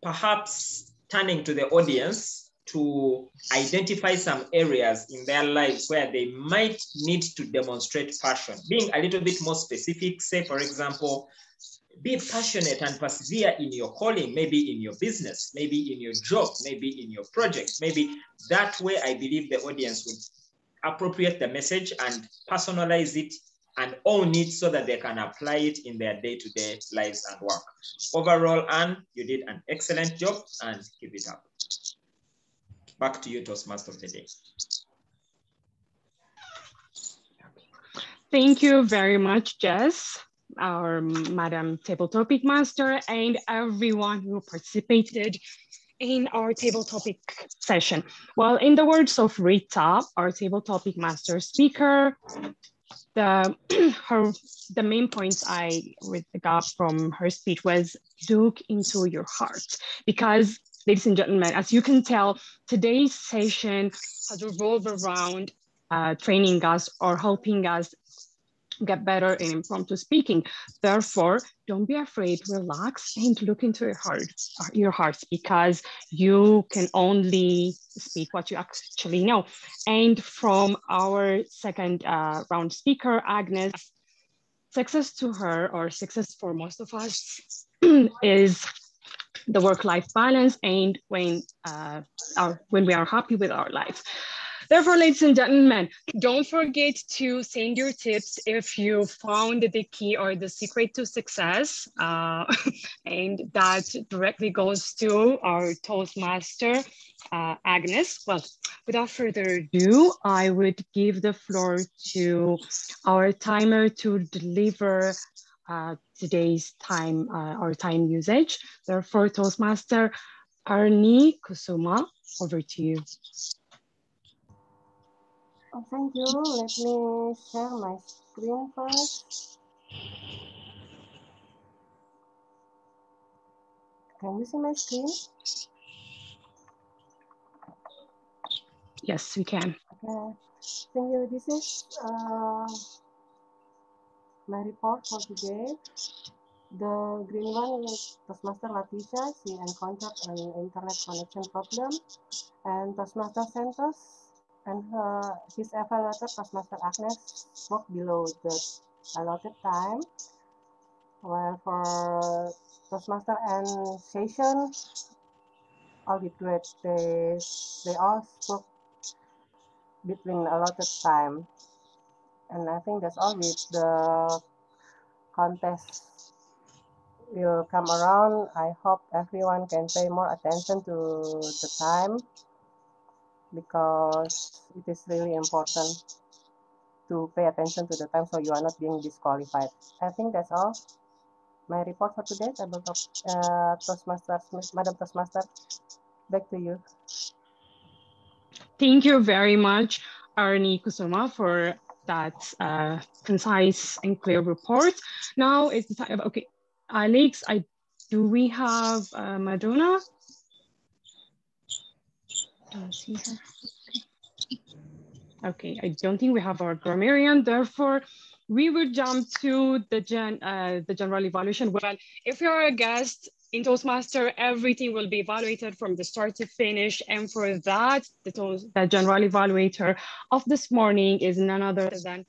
Perhaps turning to the audience to identify some areas in their lives where they might need to demonstrate passion. Being a little bit more specific, say, for example, be passionate and persevere in your calling, maybe in your business, maybe in your job, maybe in your project. Maybe that way I believe the audience would appropriate the message and personalize it and own it so that they can apply it in their day-to-day lives and work. Overall, Anne, you did an excellent job and keep it up. Back to you, Toastmaster of the day. Thank you very much, Jess, our Madam Table Topic Master, and everyone who participated in our table topic session. Well, in the words of Rita, our table topic master speaker, the main points I got from her speech was look into your heart, because ladies and gentlemen, as you can tell, today's session has revolved around training us or helping us get better in impromptu speaking. Therefore, don't be afraid, relax and look into your hearts, because you can only speak what you actually know. And from our second round speaker, Agnes, success to her, or success for most of us, is the work-life balance, and when we are happy with our life. Therefore, ladies and gentlemen, don't forget to send your tips if you found the key or the secret to success. And that directly goes to our Toastmaster, Agnes. Well, without further ado, I would give the floor to our timer to deliver today's time, our time usage. Therefore, Toastmaster Arni Kusuma, over to you. Oh, thank you. Let me share my screen first. Can you see my screen? Yes, we can. Okay. Thank you. This is my report for today. The green one is Toastmaster Latisha. She encountered an internet connection problem, and Toastmaster Santos and his evaluator Toastmaster Agnes spoke below the allotted time. While for Toastmaster and Session, all did great. They all spoke between allotted time, and I think that's all. With the contest will come around, I hope everyone can pay more attention to the time, because it is really important to pay attention to the time so you are not being disqualified. I think that's all. My report for today, Tabletop Toastmasters, Madam Toastmaster, back to you. Thank you very much, Arni Kusuma, for that concise and clear report. Now it's the time. Okay, Alex, do we have Madonna? Don't see her. Okay, I don't think we have our grammarian. Therefore, we will jump to the general evaluation. Well, if you're a guest in Toastmaster, everything will be evaluated from the start to finish. And for that, the general evaluator of this morning is none other than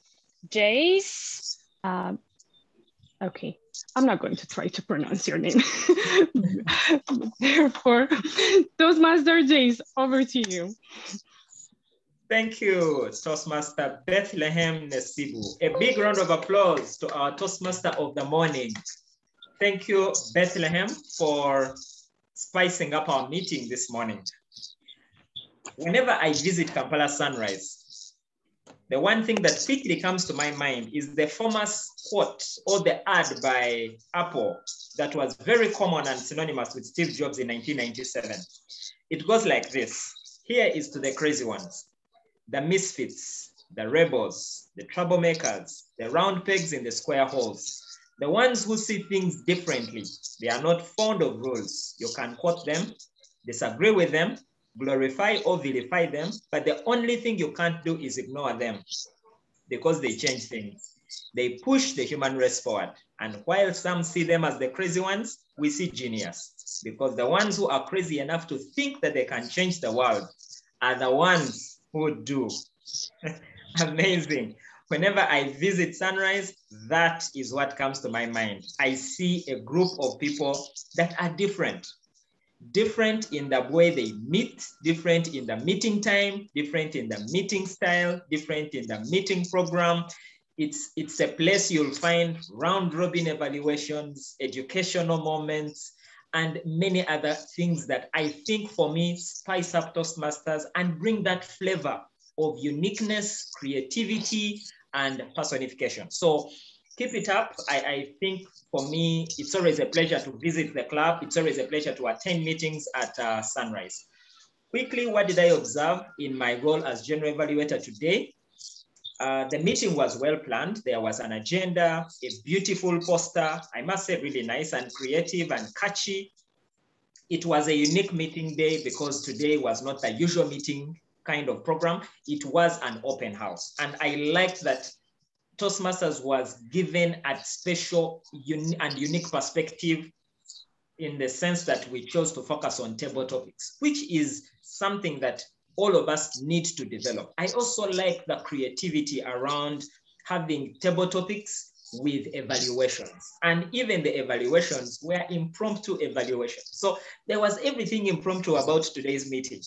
Jace. Okay, I'm not going to try to pronounce your name. Therefore, Toastmaster Jace, over to you. Thank you, Toastmaster Bethlehem Nessibu. A big round of applause to our Toastmaster of the morning. Thank you, Bethlehem, for spicing up our meeting this morning. Whenever I visit Kampala Sunrise, the one thing that quickly comes to my mind is the famous quote or the ad by Apple that was very common and synonymous with Steve Jobs in 1997. It goes like this: here is to the crazy ones, the misfits, the rebels, the troublemakers, the round pegs in the square holes, the ones who see things differently. They are not fond of rules. You can quote them, disagree with them, glorify or vilify them, but the only thing you can't do is ignore them, because they change things. They push the human race forward. And while some see them as the crazy ones, we see genius, because the ones who are crazy enough to think that they can change the world are the ones who do. Amazing. Whenever I visit Sunrise, that is what comes to my mind. I see a group of people that are different. Different in the way they meet, different in the meeting time, different in the meeting style, different in the meeting program. It's a place you'll find round robin evaluations, educational moments, and many other things that I think for me spice up Toastmasters and bring that flavor of uniqueness, creativity, and personification. So keep it up. I think for me, it's always a pleasure to visit the club. It's always a pleasure to attend meetings at Sunrise. Quickly, what did I observe in my role as general evaluator today? The meeting was well planned. There was an agenda, a beautiful poster, I must say really nice and creative and catchy. It was a unique meeting day because today was not the usual meeting kind of program. It was an open house. And I liked that Toastmasters was given a special and unique perspective, in the sense that we chose to focus on table topics, which is something that all of us need to develop. I also like the creativity around having table topics with evaluations. And even the evaluations were impromptu evaluations. So there was everything impromptu about today's meeting.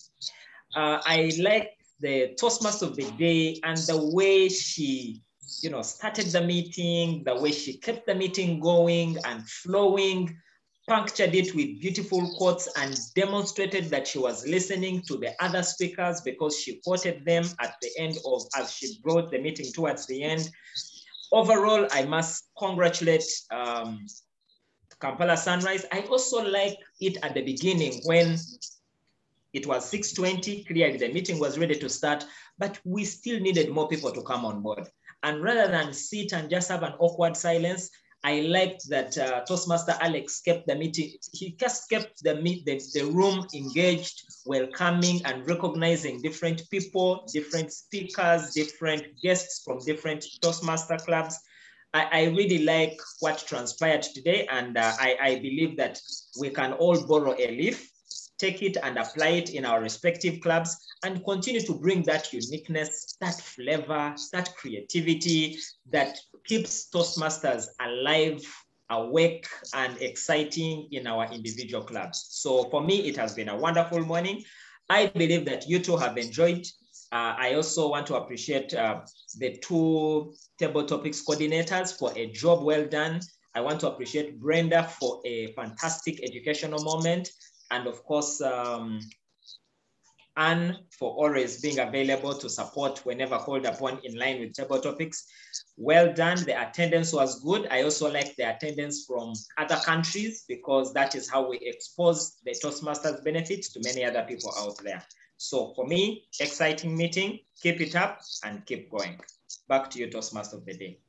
I like the Toastmaster of the day and the way she, started the meeting, the way she kept the meeting going and flowing, punctured it with beautiful quotes and demonstrated that she was listening to the other speakers because she quoted them at the end as she brought the meeting towards the end. Overall, I must congratulate Kampala Sunrise. I also like it at the beginning when it was 6:20, clearly the meeting was ready to start, but we still needed more people to come on board. And rather than sit and just have an awkward silence, I liked that Toastmaster Alex kept the meeting, he just kept the room engaged, welcoming and recognizing different people, different speakers, different guests from different Toastmaster clubs. I really like what transpired today, and I believe that we can all borrow a leaf, take it and apply it in our respective clubs, and continue to bring that uniqueness, that flavor, that creativity that keeps Toastmasters alive, awake, and exciting in our individual clubs. So for me, it has been a wonderful morning. I believe that you two have enjoyed. I also want to appreciate the two table topics coordinators for a job well done. I want to appreciate Brenda for a fantastic educational moment. And of course, Anne for always being available to support whenever called upon in line with table topics. Well done, the attendance was good. I also like the attendance from other countries because that is how we expose the Toastmasters benefits to many other people out there. So for me, exciting meeting, keep it up and keep going. Back to you, Toastmaster of the day.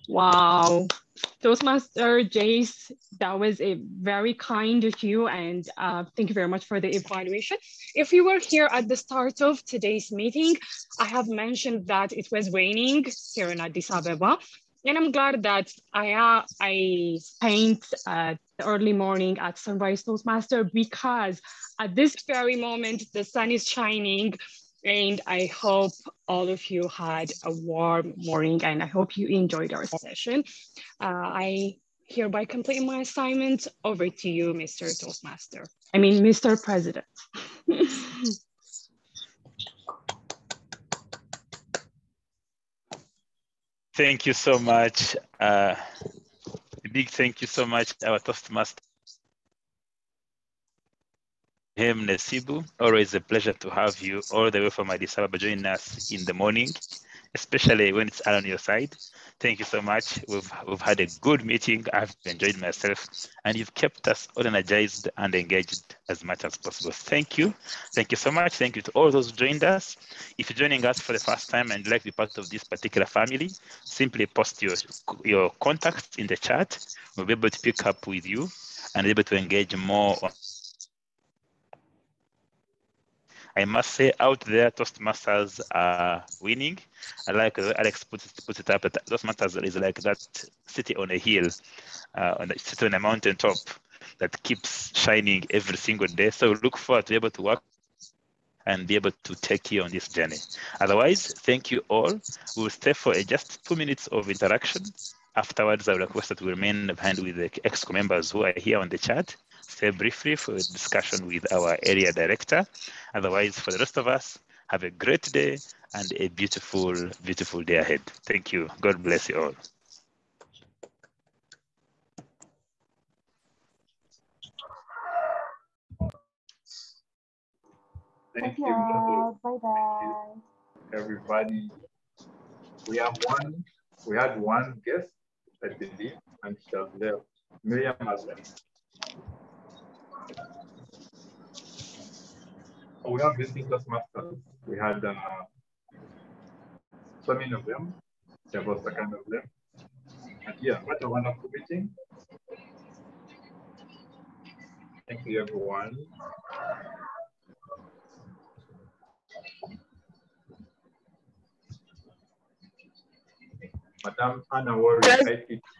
Wow. Toastmaster Jace, that was a very kind of you, and thank you very much for the evaluation. If you were here at the start of today's meeting, I have mentioned that it was raining here in Addis Ababa, and I'm glad that I spent the early morning at Sunrise Toastmaster because at this very moment, the sun is shining, and I hope all of you had a warm morning, and I hope you enjoyed our session. I hereby complete my assignment. Over to you, Mr. Toastmaster. I mean, Mr. President. Thank you so much. A big thank you so much, our Toastmaster. Nessibu, always a pleasure to have you all the way from Addis Ababa joining us in the morning, especially when it's on your side. Thank you so much. We've had a good meeting. I've enjoyed myself, and you've kept us all energized and engaged as much as possible. Thank you. Thank you so much. Thank you to all those who joined us. If you're joining us for the first time and you'd like to be part of this particular family, simply post your contacts in the chat. We'll be able to pick up with you and be able to engage more on. I must say, out there, Toastmasters are winning. I like Alex puts it up, that Toastmasters is like that city on a hill, city on a mountain top that keeps shining every single day. So look forward to be able to work and be able to take you on this journey. Otherwise, thank you all. We'll stay for just 2 minutes of interaction. Afterwards, I will request that we remain behind with the EXCO members who are here on the chat. Stay briefly for a discussion with our area director. Otherwise, for the rest of us, have a great day and a beautiful, beautiful day ahead. Thank you. God bless you all. Thank you. Bye-bye. Everybody. We had one guest, I believe, and she has left. Miriam has left. We have visiting Toastmasters. We had so many of them, several seconds of them. And yeah, what a wonderful meeting. Thank you, everyone. Madam Anna Warren.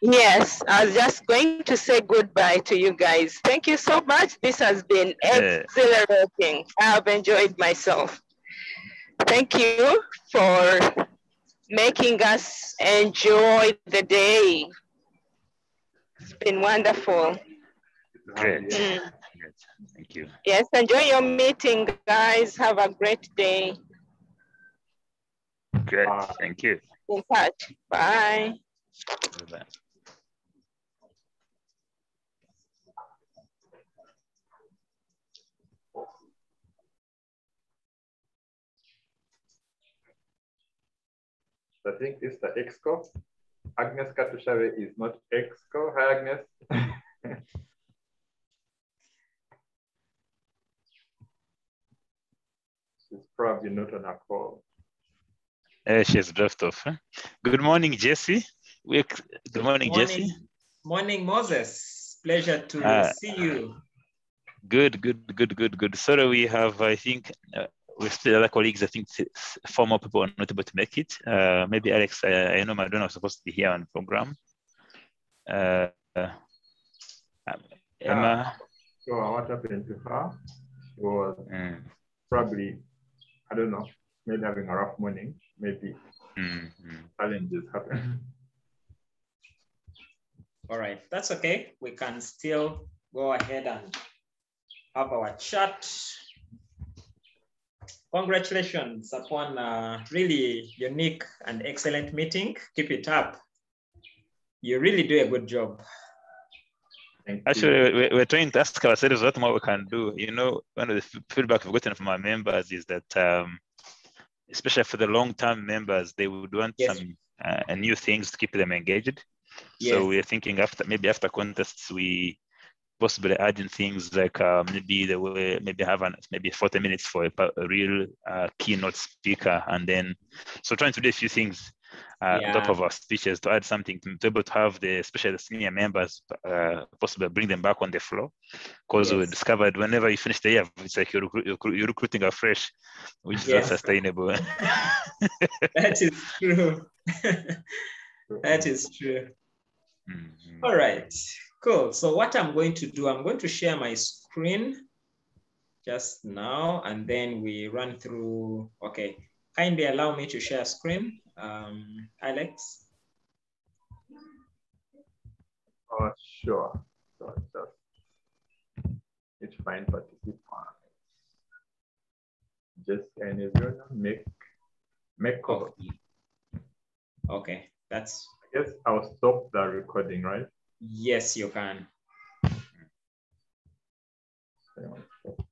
Yes, I was just going to say goodbye to you guys. Thank you so much. This has been exhilarating. I have enjoyed myself. Thank you for making us enjoy the day. It's been wonderful. Great. Thank you. you. Yes, enjoy your meeting, guys. Have a great day. Great, thank you. In touch. Bye. Bye. I think it's the EXCO. Agnes Katushave is not EXCO. Hi, Agnes. She's probably not on her call. She's dropped off. Huh? Good morning, Jesse. Good morning, Jesse. Morning, Moses. Pleasure to see you. Good. Sorry, we have, I think, with still other colleagues, I think 4 more people are not able to make it. Maybe Alex, I know Madonna was supposed to be here on the program. Emma. So what happened to her? She was probably, I don't know, maybe having a rough morning, maybe challenges happen. All right, that's okay. We can still go ahead and have our chat. Congratulations upon a really unique and excellent meeting. Keep it up. You really do a good job. Actually, we're trying to ask ourselves what more we can do. You know, one of the feedback we've gotten from our members is that, especially for the long-term members, they would want some new things to keep them engaged. So we're thinking maybe after contests, we possibly adding things like maybe the way maybe 40 minutes for a real keynote speaker, and then so trying to do a few things on top of our speeches to add something to be able to have especially the senior members possibly bring them back on the floor, because we discovered whenever you finish the year, it's like you're recruiting afresh, which is not sustainable. That is true. That is true. All right, cool. So what I'm going to do, I'm going to share my screen just now, and then we run through. Okay, kindly allow me to share screen, Alex. Oh, sure. So just it's fine, participant. Just make cover. Okay, that's. I guess I'll stop the recording, right? Yes, you can.